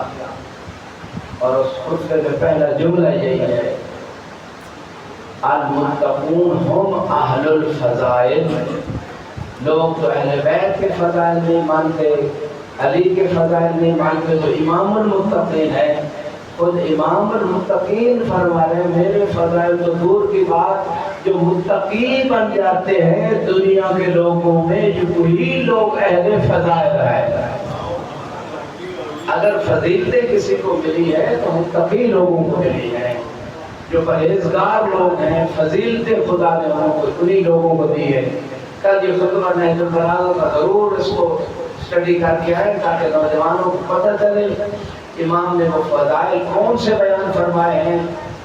اور اس خطبے میں پہلا جملہ یہی ہے المتقون ہم اہل الفضائل. لوگ تو اہل بیت کے فضائل نہیں مانتے, علی کے فضائل نہیں مانتے, جو امام المتقین ہے خود امام المتقین فرما رہے ہیں میرے فضائل تو دور کی بات, جو متقی بن جاتے ہیں دنیا کے لوگوں میں وہی لوگ اہل فضائل ہے. اگر فضیلتیں کسی کو ملی ہے تو متقی لوگوں کو ملی ہے. جو پرہیزگار لوگ ہیں فضیلتیں خدا نے انہیں لوگوں کو دی ہے. کل یہ خطبہ نہج البلاغہ کا ضرور اس کو اسٹڈی کر کے آئے تاکہ نوجوانوں کو پتہ چلے امام نے وہ فضائل کون سے بیان فرمائے ہیں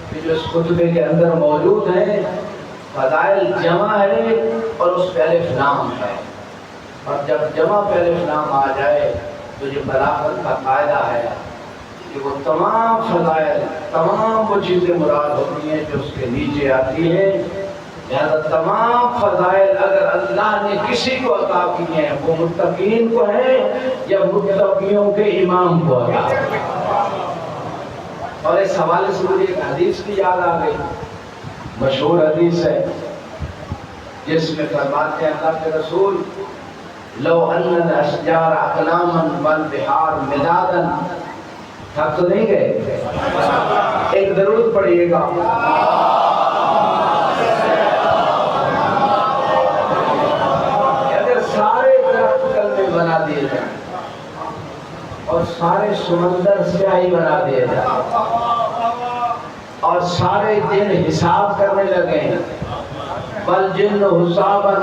کہ جو اس خطبے کے اندر موجود ہیں. فضائل جمع ہے اور اس پہ الف لام ہے, اور جب جمع پہ الف لام آ جائے تو یہ بلاغت کا قاعدہ ہے کہ وہ تمام فضائل تمام وہ چیزیں مراد ہوتی ہیں جو اس کے نیچے آتی ہیں. لہذا تمام فضائل اگر اللہ نے کسی کو عطا کی ہیں وہ متقین کو ہیں یا متقیوں کے امام کو عطا کی. اور اس حوالے سے مجھے ایک حدیث کی یاد آ گئی, مشہور حدیث ہے جس میں فرماتے ہیں اللہ کے رسول لو ان الاشجار اقلاما والبحار مدادا. تھک تو نہیں گئے؟ ایک درود پڑھیے گا. بنا دیے جائیں اور سارے سمندر سیاہی بنا دیے جائیں اور سارے جن حساب کرنے لگیں والجن حسابا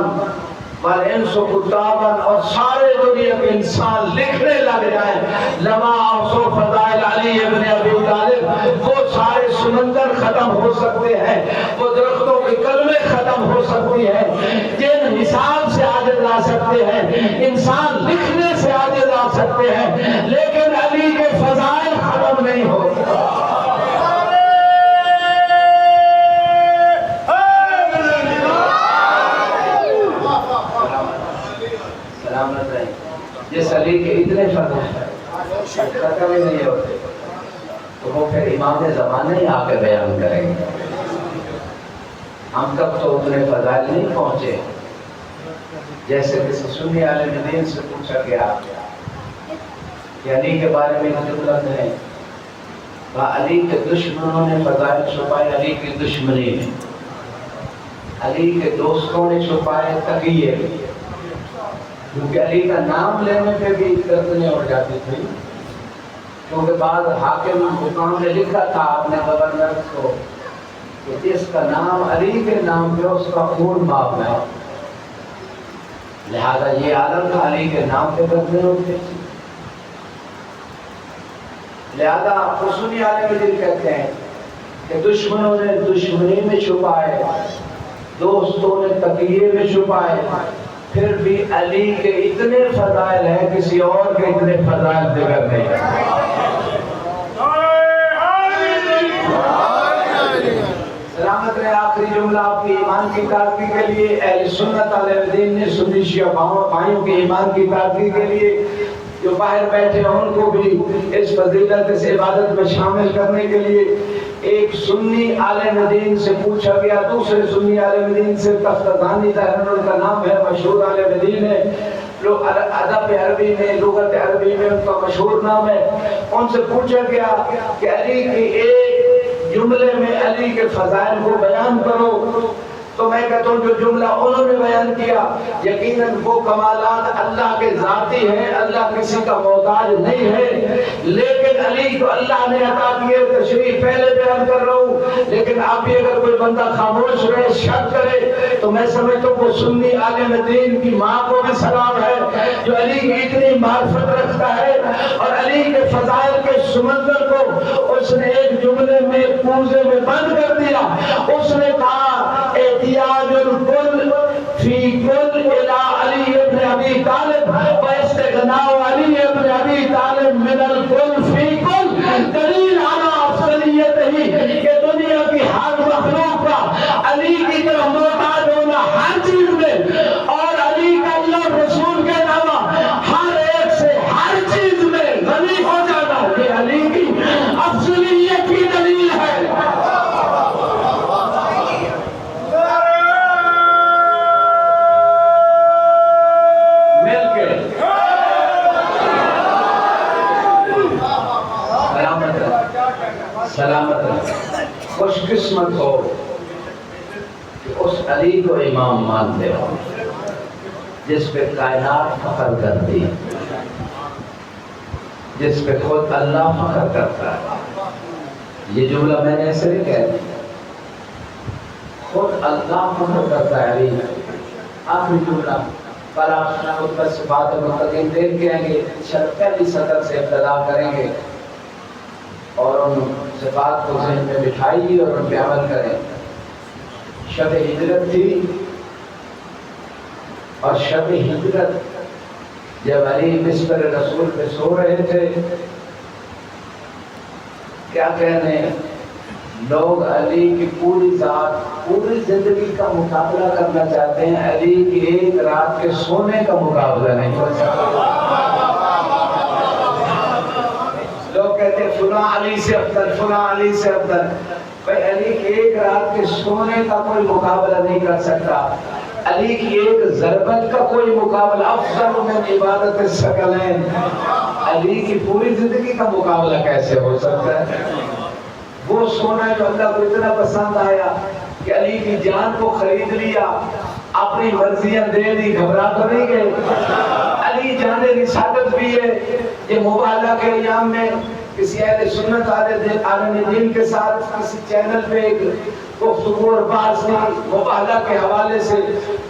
والانس کتابا, اور سارے دنیا کے انسان لکھنے لگ جائیں لما اوصو فضائل علی ابن ابی طالب, وہ سارے سمندر ختم ہو سکتے ہیں, وہ درختوں کی کلمیں ختم ہو سکتی ہیں, جن حساب سے عاجز لا سکتے ہیں, انسان لکھنے سے عاجز لا سکتے ہیں, لیکن علی کے فضائل ختم نہیں ہوتے. جس علی کے اتنے فضائل ختم ہی نہیں ہوتے تو وہ پھر امام زمانے ہی آ کے بیان کریں گے. ہم تک تو اتنے فضائل نہیں پہنچے. جیسے کسی سنی عالم دین سے پوچھا گیا کہ علی کے بارے میں خدمت ہے, علی کے دشمنوں نے فضائل چھپائے علی کی دشمنی میں, علی کے دوستوں نے چھپائے تقیے میں, کیونکہ علی کا نام لینے پہ بھی گردنیں اڑ جاتی تھی, کیونکہ بعض حاکم حکام نے لکھا تھا اپنے گورنر کو کہ جس کا نام علی کے نام پہ اس کا خون معاف ہے. لہذا یہ عالم علی کے نام پہ بدلے ہوتے ہیں۔ لہذا سنی عالم دین کہتے ہیں کہ دشمنوں نے دشمنی میں چھپائے، دوستوں نے تقیے میں چھپائے، پھر بھی علی کے اتنے فضائل ہیں کسی اور کے اتنے فضائل دیگر نہیں ہیں۔ سلامت رہے آخری جملہ آپ کی ایمان کی تازگی کے لیے، اہل سنت علیہ دین نے سنی شیعہ بھائیوں کے ایمان کی تازگی کے لیے جو باہر بیٹھے ہیں ان کو بھی اس فضیلت اس عبادت میں شامل کرنے کے لیے ایک سنی عالم دین سے پوچھا گیا، دوسرے سنی عالم دین سے تفتزانی طاہر ان کا نام ہے، مشہور عالم دین ہے، لوگ ادب عربی میں لغت عربی میں ان کا مشہور نام ہے، ان سے پوچھا گیا کہ علی کی ایک جملے میں علی کے فضائل کو بیان کرو، تو میں کہتا ہوں جو جملہ انہوں نے بیان کیا یقیناً وہ کمالات اللہ کے ذاتی ہیں، اللہ کسی کا محتاج نہیں ہے، لیکن علی کو اللہ نے عطا کیے، تشریح پہلے بیان کر رہا ہوں، لیکن اب بھی اگر کوئی بندہ خاموش رہے شک کرے تو میں سمجھتا ہوں وہ سنی عالم دین کی ماں کو بھی سلام ہے جو علی کی اتنی معرفت رکھتا ہے، اور علی کے فضائل کے سمندر کو اس نے ایک جملے میں کوزے میں بند کر دیا، اس نے کہا احتیاج الکل فی کل الى علی ابن ابی طالب واستغناء علی ابن ابی طالب من الکل فی کل، دلیل علی افضلیت ہی کہ دنیا کی ہر مخلوق کا علی کی طرح محتاج ہونا ہر چیز میں، اور علی کا اللہ رسول کے علاوہ ہر ایک سے ہر چیز میں غنی ہو جانا، یہ علی کی افضلیت کی دلیل ہے۔ سلامت خوش قسمت ہو کہ اس علی کو امام مانتے ہو جس پہ کائنات فخر کرتی ہے، جس پہ خود اللہ فخر کرتا ہے۔ یہ جملہ میں نے ایسے نہیں کہہ دیا، خود اللہ فخر کرتا ہے علی۔ آخری جملہ کل آپ خود پر صفات متقین دیکھ کے آئیں گے، پہلی سطر سے ابتدا کریں گے اور ان صفات کو ذہن میں بٹھائیے اور ان پہ عمل کریں۔ شب ہجرت تھی، اور شب ہجرت جب علی بستر رسول پہ سو رہے تھے، کیا کہنے لوگ علی کی پوری ذات پوری زندگی کا مقابلہ کرنا چاہتے ہیں، علی کی ایک رات کے سونے کا مقابلہ نہیں کر سکتے۔ لوگ کہتے ہیں فلاں علی سے افضل، فلاں علی سے افضل، بھئی علی کی ایک رات کے سونے کا کوئی مقابلہ نہیں کر سکتا، علی کی ایک ضربت کا کوئی مقابلہ، افضل من عبادت الثقلین، علی کی پوری زندگی کا مقابلہ کیسے ہو سکتا ہے؟ وہ سونا جو اللہ کو اتنا پسند آیا کہ علی کی جان کو خرید لیا، اپنی مرضیاں دے دی، گھبرا تو نہیں گئے۔ علی جان رسالت بھی ہے، یہ مبالغہ کے ایام میں کسی اہل سنت عالم دین کے ساتھ کسی چینل پہ ایک گفتگو اور بحث تھی مبالغہ کے حوالے سے،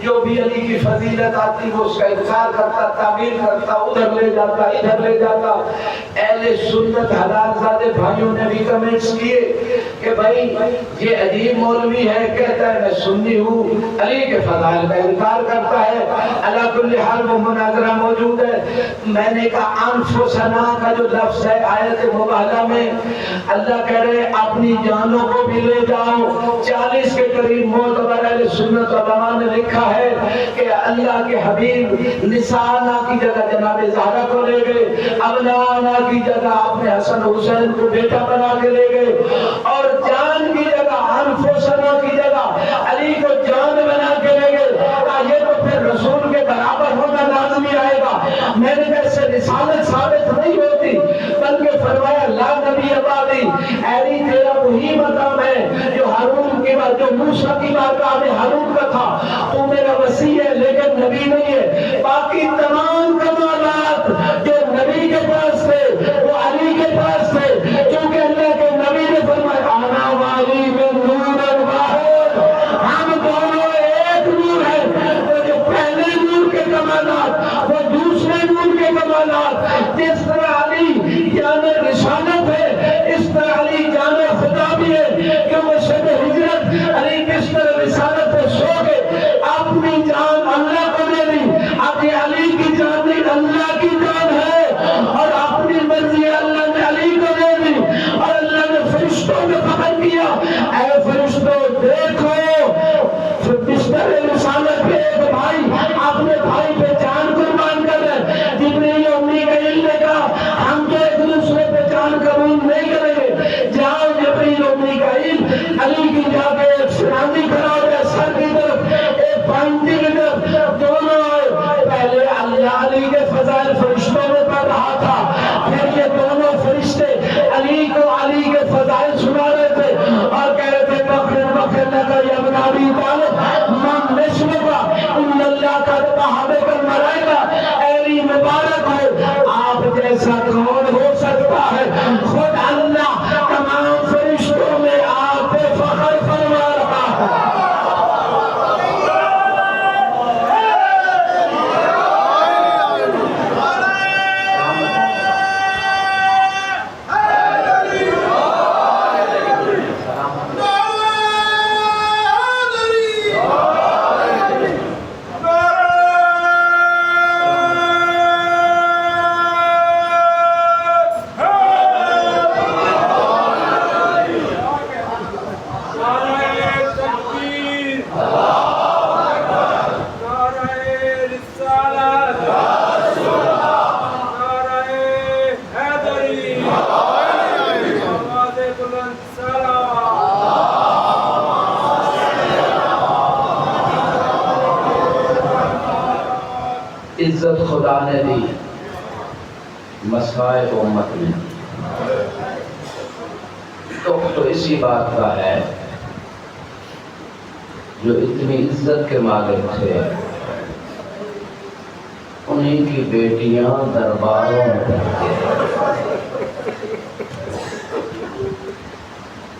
جو بھی علی کی فضیلت آتی وہ اس کا انکار کرتا، تعبیر کرتا، ادھر لے جاتا ادھر لے جاتا۔ اہل سنت حلال زادے بھائیوں نے بھی کمنٹس کیے کہ بھائی یہ عجیب مولوی ہے، کہتا ہے میں سنی ہوں، علی کے فضائل کا انکار کرتا ہے۔ علی کل حال وہ مناظرہ موجود ہے۔ میں نے کہا انفسنا کا جو لفظ ہے آیت مباہلہ میں، اللہ کہہ رہے اپنی جانوں کو بھی لے جاؤ۔ 40 کے قریب معتبر اہل سنت علماء نے لکھا ہے کہ اللہ کے حبیب نسانا کی جگہ جناب زہرا کو لے گئے، ابنانا کی جگہ اپنے حسن حسین کو بیٹا بنا کے لے گئے، اور جان کی جگہ انفسنا کی جگہ علی کو جان بنا کے لے گئے۔ یہ تو پھر رسول کے برابر ہونا لازمی آئے گا۔ میں نے کیسے رسالت ثابت نہیں ہوتی، بلکہ فرمایا لا نبی عبادی، علی تیرا وہی مقام ہے جو ہارون کی بات، جو موسیٰ کی بات میں ہارون کا تھا، تو میرا وسیع ہے لیکن نبی نہیں ہے۔ باقی تمام کمالات جو نبی کے پاس تھے وہ علی کے پاس تھے، کیونکہ اللہ کے نبی نے فرمایا انا والی من نور واحد، ہم دونوں ایک نور ہیں۔ تو جو پہلے نور کے کمال علی کی جاگے ایک سراندی کھڑا ہو گیا سر کی طرف ایک پانٹی کی طرف دونوں آئے پہلے اللہ علی کے فضائل فرشتوں میں پڑھ رہا تھا پھر یہ دونوں فرشتے علی کو علی کے فضائل سنا رہے تھے اور کہہ رہے تھے بخر لگا یا ابن ابی طالب من نشمکا ان اللہ کا تحابے کر مرائے علی مبارک ہو آپ جیسا کون ہو سکتا ہے خود اللہ تمام فرشتوں میں آپ پہ فخر فرما رہا ہے عزت خدا نے دی مسائل امت نے تو اسی بات کا ہے جو اتنی عزت کے مالک تھے انہیں کی بیٹیاں درباروں میں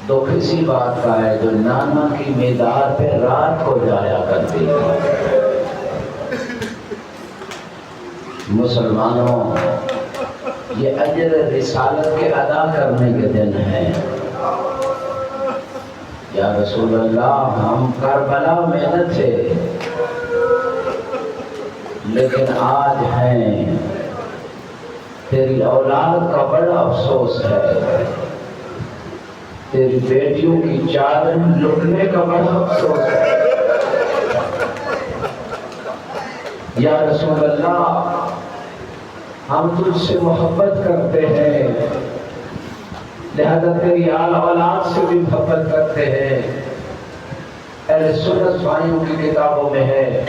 دکھ اسی بات کا ہے جو نانا کی میدان پہ رات کو جایا کرتی ہے مسلمانوں یہ اجر رسالت کے ادا کرنے کے دن ہیں یا رسول اللہ ہم کربلا میں نہ تھے لیکن آج ہیں تیری اولاد کا بڑا افسوس ہے تیری بیٹیوں کی چادر لٹنے کا بڑا افسوس ہے یا رسول اللہ ہم تجھ سے محبت کرتے ہیں لہذا تیری آل اولاد سے بھی محبت کرتے ہیں اہل سنت بھائیوں کی کتابوں میں ہے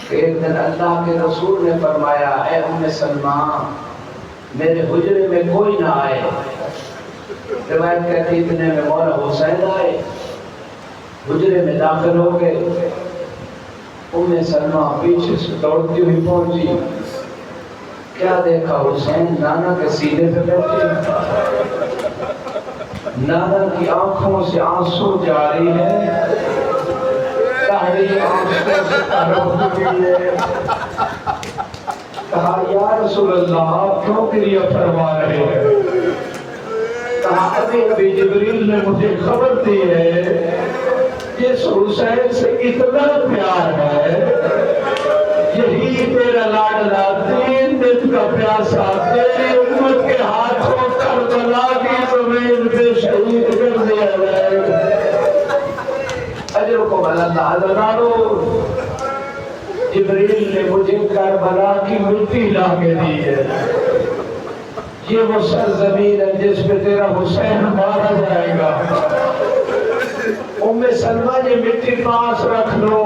کہ ایک دن اللہ کے رسول نے فرمایا اے ام سلمہ میرے حجرے میں کوئی نہ آئے روایت کہتی اتنے میں مولا حسین آئے حجرے میں داخل ہو گئے ام سلمہ پیچھے سے دوڑتی ہوئی پہنچی کیا دیکھا حسین نانا کے سینے پہ بیٹھے نانا کی آنکھوں سے آنسو جاری ہے تحریک آنسو سے طرف ہوئی ہے کہا یا رسول اللہ آپ کیوں گریہ فرما رہے ہیں کہا ابھی جبریل نے مجھے خبر دی ہے جس حسین سے اتنا پیار ہے یہی تیرا لاڈلا 3 دن کا پیاسا تیری امت کے ہاتھوں کربلا کی زمین پہ شہید کر دیا جائے اجر کو اللہ حضرانو جبریل نے مجھے کربلا کی مٹی لا کے دی ہے یہ وہ سرزمین ہے جس پہ تیرا حسین مارا جائے گا ام سلمہ یہ مٹی پاس رکھ لو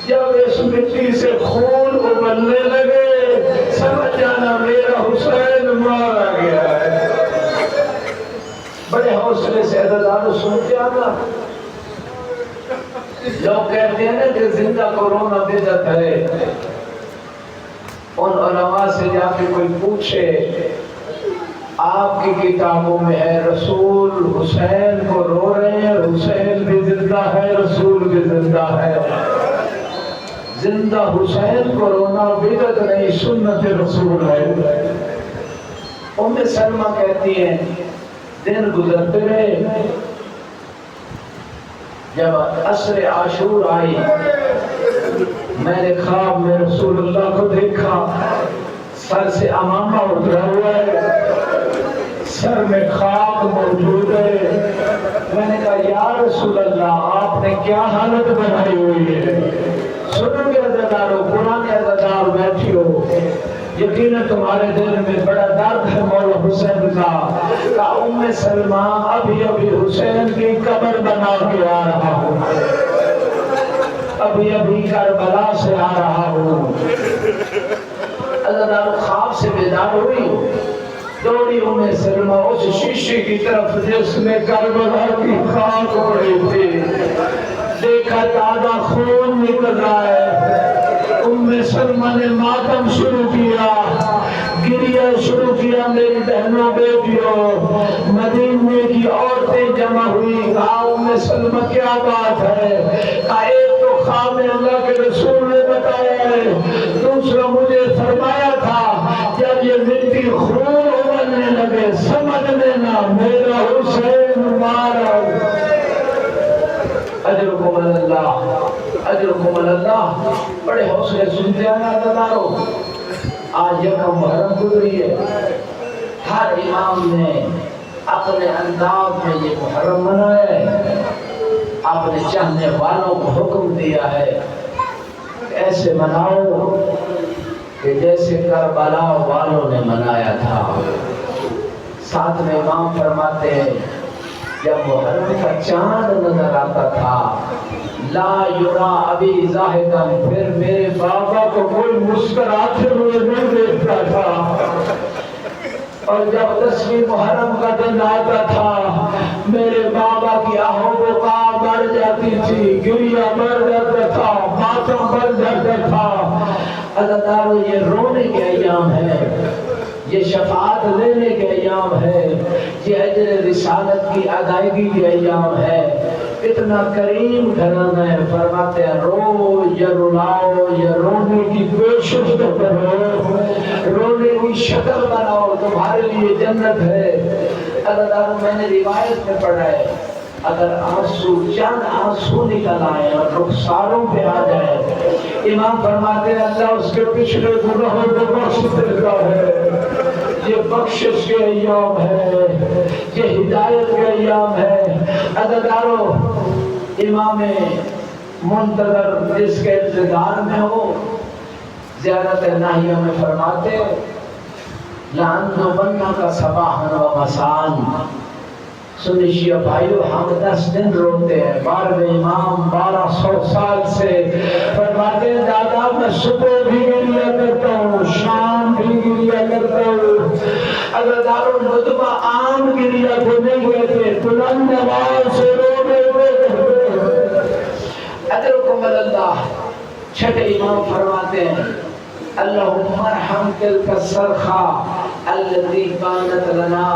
جب اس مٹی سے خون ابلنے لگے سمجھ جانا میرا حسین مارا گیا ہے بڑے حوصلے سے عزیزانو سنتے آنا لوگ کہتے ہیں نا کہ زندہ کورونا بدعت ہے ان علماء سے جا کے کوئی پوچھے آپ کی کتابوں میں ہے رسول حسین کو رو رہے ہیں حسین بھی زندہ ہے رسول بھی زندہ ہے زندہ حسین کو رونا بدعت نہیں سنت رسول ہے ام سلمہ کہتی ہیں دن گزرتے رہے جب عصر عاشور آئی میں نے خواب میں رسول اللہ کو دیکھا سر سے امامہ اترا ہوا ہے سر میں خاک موجود ہے میں نے کہا یا رسول اللہ آپ نے کیا حالت بنائی ہوئی ہے سنو گے عزیزانو پرانے عزیزان بیٹھی ہو یقیناً تمہارے دل میں بڑا درد ہے مولا حسین کا ام سلمہ ابھی ابھی حسین کی قبر بنا کے آ رہا ہوں، ابھی ابھی کربلا سے آ رہا ہوں۔ اللہ خواب سے بیدار ہوئی، دوڑی ام سلمہ اس شیشے کی طرف جس میں کربلا کی خاک پڑی تھی، دیکھا تازہ خون نکل رہا ہے۔ ام سلمہ نے ماتم شروع کیا، گریہ شروع کیا۔ میری بہنوں بیٹیوں، مدینے کی عورتیں جمع ہوئی، کہا ام سلمہ کیا بات ہے؟ کہا ایک تو خواب میں اللہ کے رسول نے بتایا ہے، دوسرا مجھے فرمایا تھا جب یہ مٹی خون ابلنے لگے سمجھ لینا میرا حسین مارا۔ اجرکم اللہ، اجرکم اللہ۔ بڑے حوصلے سنتے ہیں اللہ دارو۔ آج یکم محرم گزری ہے، ہر امام نے اپنے انداز میں یہ محرم منایا ہے، اپنے چاہنے والوں کو حکم دیا ہے ایسے مناؤ کہ جیسے کربلا والوں نے منایا تھا۔ ساتھ میں امام فرماتے ہیں جب محرم کا چاند نظر آتا تھا لا یرا ابی زاہدن، پھر میرے بابا کو کوئی مسکراتے ہوئے نہیں دیکھتا تھا، اور جب 10ویں محرم کا دن آتا تھا میرے بابا کی آہو بکا بڑھ جاتی تھی، گریہ بڑھ جاتا تھا، ماتم بڑھ جاتا تھا۔ اللہ تعالیٰ یہ رونے کے ایام ہے، یہ شفاعت لینے کے ایام ہے، یہ اجر رسالت کی ادائیگی کے ایام ہے۔ اتنا کریم گھرانہ ہے، فرماتے ہیں رو یا رلاؤ یا رونے کی کوشش تو کرو، رونے کی شکل بناؤ، تمہارے لیے جنت ہے۔ اللہ تعالیٰ میں نے روایت میں پڑھا ہے اگر آنسو چند آنسو نکل آئے اور رخساروں پہ آ جائے، امام فرماتے ہیں اللہ اس کے پچھلے گناہوں کو بخش دیتا ہے۔ یہ بخشش کے ایام ہے، یہ ہدایت کے ایام ہے۔ عزیزانو، امام منتظر جس کے انتظار میں ہو، زیارت ناہیہ میں فرماتے لعن بننا کا صباحا و مسان۔ سنی شیعہ بھائیو، ہم 10 دن روتے ہیں، 12 امام 1200 سال سے فرماتے ہیں دادا میں صبح بھی گریہ کرتا ہوں، شام بھی گریہ کرتا ہوں۔ اگر دارو ندبہ عام گریہ کو نہیں کہتے، بلند آواز سے رونے ہوئے اجرکم اللہ۔ چھٹے امام فرماتے ہیں اللہم ارحم تلک الصرخہ التي كانت لنا،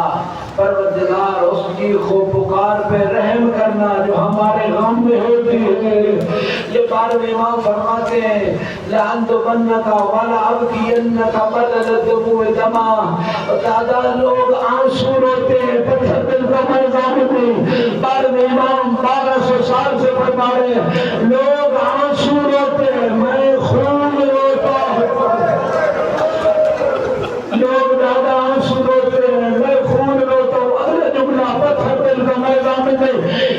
پروردگار اس کی خوب پکار پہ رحم کرنا جو ہمارے غم میں ہوتی ہے۔ یہ 12 امام فرماتے ہیں لعنت بنک ولا ابکینک بدل دموع دما۔ دادا لوگ آنسو روتے ہیں، پتھر دل کا مرزام نہیں۔ 12 امام 1200 سال سے فرما رہے ہیں لوگ آنسو روتے ہیں، میں خون روتا ہوں۔ لوگ دادا آنسو روتے ہیں، میں خون روتا ہوں۔ اگلا جملہ پتھر دل کا میدان میں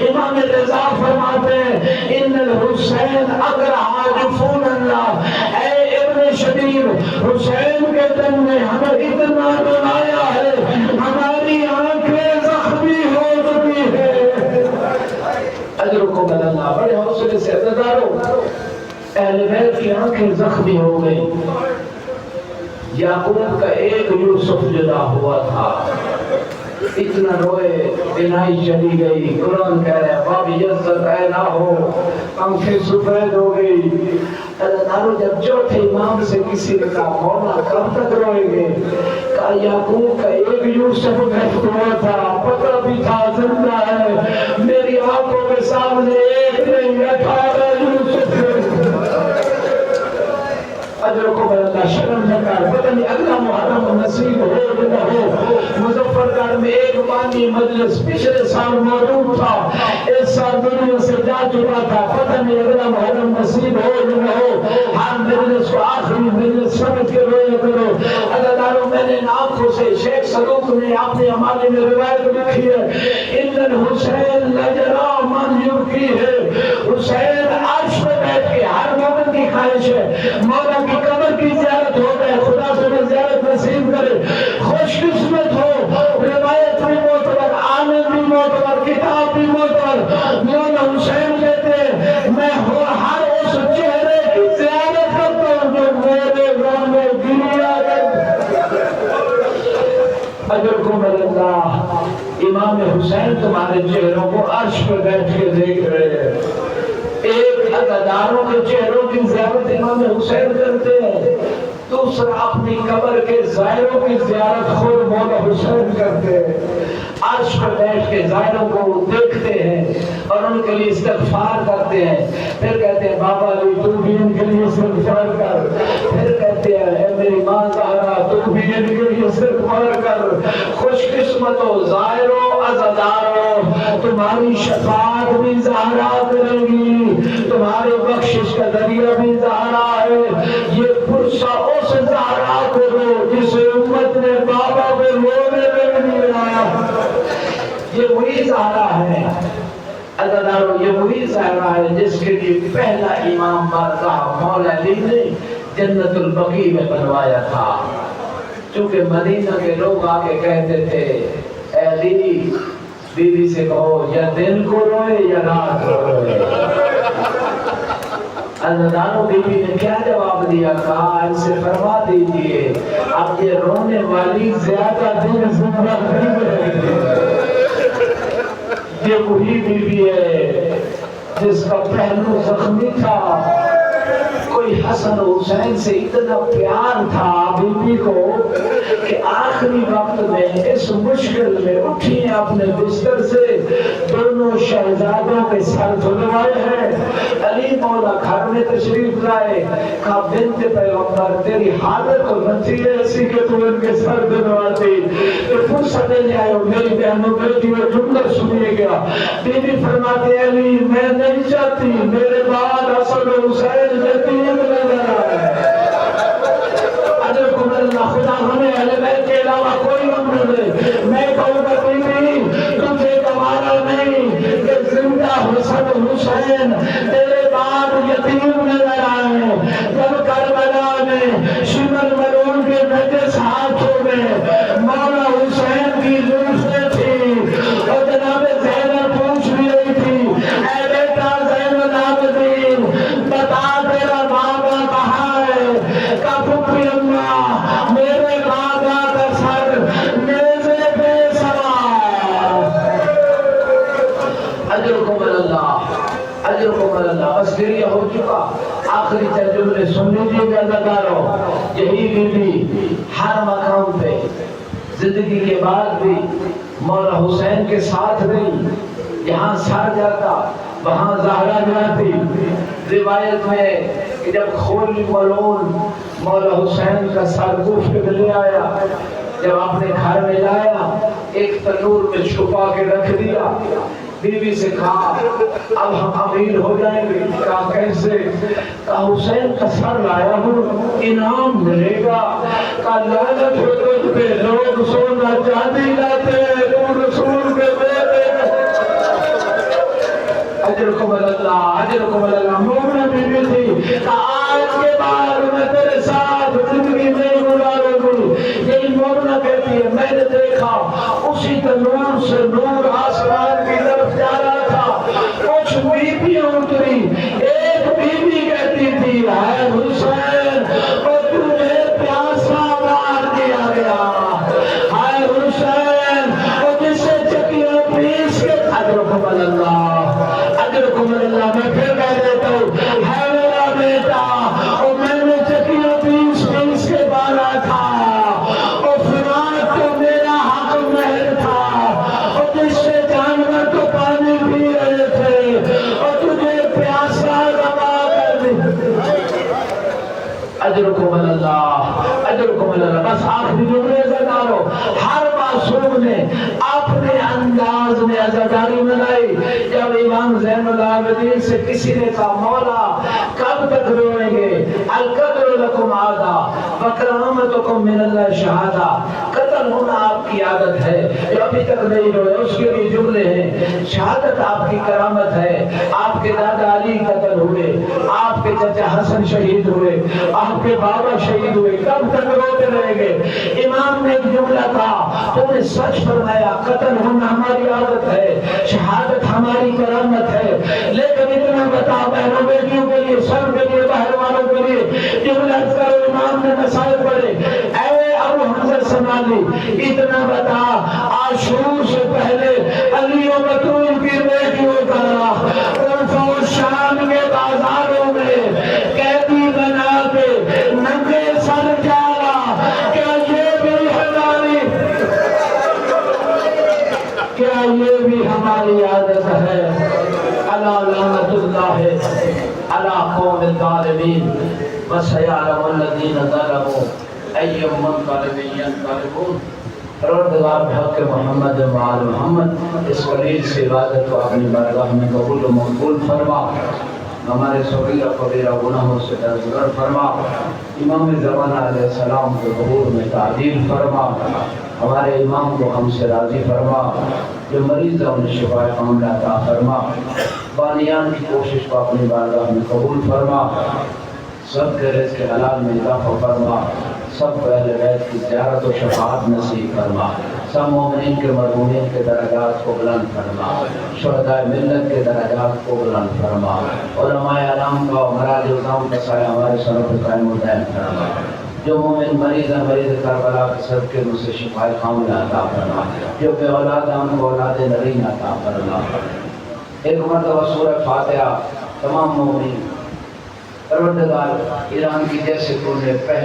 امام رضا فرماتے ہیں ان الحسین اقرع جفون اللہ۔ اے ابن شبیر، حسین کے دم نے ہمیں اتنا رلایا ہے، ہماری آنکھیں زخمی ہو چکی ہے۔ اجرکم اللہ۔ بڑے حوصلے سے عزیزانو، اہل بیت کی آنکھیں زخمی ہو گئی۔ یعقوب کا ایک یوسف جدا ہوا تھا، اتنا روئے بینائی چلی گئی۔ قرآن کہہ رہے ہیں باب یزت اے نہ ہو، آنکھیں سفید ہو گئی۔ اللہ جب چوتھے امام سے کسی نے کہا مولا کب تک روئے گے؟ کہا یعقوب کا ایک یوسف گرفت ہوا تھا، پتہ بھی تھا زندہ ہے، میری آنکھوں کے سامنے ایک نہیں 18 یوسف ہے۔ اجرکم اللہ۔ شرم نہ کر، پتہ نہیں اگلا محرم نصیب ہو نہ ہو۔ مظفر گڑھ میں ایک بانی مجلس پچھلے سال موجود تھا، اس سال دنیا سے جا چکا تھا، پتہ نہیں اگلا محرم نصیب ہو نہ ہو۔ ہر مجلس کو آخری مجلس سمجھ کے رویا کرو۔ عزیزانو، میں نے آنکھوں سے شیخ صدوق نے اپنے حوالے میں روایت لکھی ہے ان الحسین لجرا من یبکی ہے۔ حسین عرش پہ بیٹھ کے ہر مومن کی خواہش ہے مولا کی قبر کی زیارت ہو گئے، خدا تمہیں زیارت نصیب کرے، خوش قسمت ہو، روایت بھی معتبر، عالم بھی معتبر، کتاب بھی معتبر۔ مولا حسین کہتے ہیں میں ہر اس چہرے کی زیارت کرتا ہوں جو میرے غم میں گریا اجرکم اللہ۔ امام حسین تمہارے چہروں کو عرش پہ بیٹھ کے دیکھ رہے ہیں، ایک عزاداروں کے چہروں کی زیارت امام حسین کرتے ہیں، دوسرا اپنی قبر کے زائروں کی زیارت خود مولا حسین کرتے ہیں، عرش پر بیٹھ کے زائروں کو دیکھتے ہیں اور ان کے لیے استغفار کرتے ہیں، پھر کہتے ہیں بابا علی تو بھی ان کے لیے استغفار کر، پھر کہتے ہیں اے میری ماں زہرا تو بھی ان کے لیے استغفار کر۔ خوش قسمت ہو زائروں عزاداروں، تمہاری شفاعت بھی زہرا کرے گی، تمہاری بخشش کا ذریعہ بھی زہرا ہے۔ یہ پرسہ اس زہرا کو دو جسے امت نے بابا کو رونے میں نہیں بنایا، یہ وہی زہرا ہے عزاداروں، یہ وہی زہرا ہے جس کے لیے پہلا امام بارگاہ مولا علی نے جنت البقیع میں بنوایا تھا۔ چونکہ مدینہ کے لوگ آگے کہتے تھے اے علی بیوی سے کہو یا دن کو روئے یا رات کو روئے۔ عزاداروں بیوی نے کیا جواب دیا؟ کہا ان سے فرما دیجئے اب یہ رونے والی زیادہ دن زندہ نہیں رہے گی۔ یہ وہی بیوی ہے جس کا پہلو زخمی تھا، کوئی حسن و حسین سے اتنا پیار تھا بیوی کو کہ آخری وقت میں اس مشکل میں اٹھی اپنے بستر سے، دونوں شہزادوں کے سر دھلوائے ہیں، علی مولا گھر میں تشریف لائے، کہا بنت پیغمبر تیری حالت تو بچی ہے ایسی کہ تو ان کے سر دھلواتی، تو فرصت لے آئے ہو میری بہنوں بیٹی اور جملہ سنیے گا۔ بیوی فرماتی ہے علی میں نہیں چاہتی میرے بعد حسن و حسین یتیم نظر آئے۔ اجرکم اللہ، خدا ہمیں اہل بیت کے علاوہ کوئی غم نہ دے۔ میں کہوں گا بیوی تجھے گوارا نہیں کہ زندہ حسن حسین تیرے بعد یتیم نظر آئے۔ جب کربلا میں شمر ملعون کے نجس ہاتھوں میں مولا حسین کی زلفیں تھی اور جناب زینب پوچھ بھی رہی تھی اے بیٹا زین العابدین بتا تیرا بابا کہاں ہے؟ پھپھی اماں میرے بابا کا سر نیزے پہ سوار۔ اجرکم اللہ، اجرکم اللہ۔ بس پھر یہ ہو چکا، آخری ترجمے سن لیجیے گا عزاداروں، یہی بیوی ہر مقام پہ زندگی کے بعد بھی مولا حسین کے ساتھ رہی، یہاں سر جاتا وہاں زہرا جاتی۔ روایت میں کہ جب خولی ملعون مولا حسین کا سر گفت کے لے آیا، جب اپنے گھر میں لایا ایک تنور میں چھپا کے رکھ دیا، بیوی سے کہا اب ہم امیر ہو جائیں گے۔ کہا کیسے؟ کہا حسین کا سر لایا ہوں انعام ملے گا۔ کہا لعنت ہو تجھ پہ، لوگ سونا چاندی لاتے ہیں تو رسول کے بیٹے۔ اجرکم اللہ، اجرکم اللہ۔ مومنہ بیوی تھی، کہا آج کے بعد میں تیرے ساتھ زندگی نہیں گزاروں گی۔ یہی مومنہ کہتی ہے میں نے دیکھا اسی تنور سے نور آسمان کی طرف جا رہا تھا، کچھ بیویاں اتری، ایک بیوی کہتی تھی اے حسین اور تجھے پیاسا مار دیا گیا، اے حسین اور جس سے چکیاں پیس کے۔ اجرکم اللہ، اجرکم اللہ۔ میں پھر کہہ دیتا ہوں ہے میرا بیٹا اور میں نے چکیاں پیس پیس کے بالا تھا، اور فراق تو میرا حق مہر تھا، اور جس سے جانور تو پانی پی رہے تھے اور تجھے پیاسا روا کر دی۔ اجرکم اللہ، اجرکم اللہ۔ بس آخری جملے عزاداروں، ہر معصوم نے اپنے انداز میں عزاداری منائی۔ جب امام زین العابدین سے کسی نے کہا مولا کب تک روئیں گے؟ القدر لکم عادہ وکرامتکم من اللہ شہادہ، قتل ہونا آپ کی عادت ہے، جو ابھی تک نہیں روئے اس کے لیے جملے ہیں۔ شہادت آپ کی کرامت ہے، آپ کے دادا علی قتل ہوئے، آپ کے چچا حسن شہید ہوئے، آپ کے بابا شہید ہوئے، کب تک روتے رہے گے؟ امام نے ایک جملہ کہا، تم نے سچ فرمایا، قتل ہونا ہماری عادت ہے، شہادت ہماری کرامت ہے، لیکن اتنا بتا بہنوں بیٹیوں کے لیے، سب کے لیے، باہر والوں کے لیے جملہ کرو۔ امام نے مسائل پڑھے، اے ابو حمزہ سنالی، اتنا بتا عاشور سے پہلے علی و بطول کی بیٹیوں کا کوفہ و شام کے بازاروں میں قیدی بنا کے ننگے سر جالا، کیا یہ بھی ہماری عادت ہے؟ الا لعنت اللہ علی قوم الظالمین وسیعلم الذین ظلموا ای منقلب ینقلبون۔ پروردگار بحق محمد و آل محمد اس قلیل سے عبادت کو اپنی بارگاہ میں قبول و مقبول فرما، ہمارے صغیرہ کبیرہ گناہوں سے درگزر فرما، امام زمانہ علیہ السلام کے قبور میں تعدیل فرما، ہمارے امام کو ہم سے راضی فرما، جو مریض ہے انہیں شفا کاملہ عطا فرما، بانیان کی کوشش کو اپنی بارگاہ میں قبول فرما، سب کے رزق حلال میں اضافہ فرما، سب کو اہل بیت کی زیارت و شفاعت نصیب فرما، سب مومنین کے مرحومین کے درجات کو بلند فرما، شہداء ملت کے درجات کو بلند فرما، علماء اعلام کا و مراد الزام کا سایہ ہمارے سروں پہ قائم و دائم فرما، جو مومن مریض ہیں مریض کربلا کے صدقے میں سے شفا کاملہ عطا فرما، جو بے اولاد ہیں ان کو اولاد نرین عطا فرما۔ ایک مرتبہ سورہ فاتحہ تمام مومنین، پروردگار ایران کی جیسے تو نے پہلے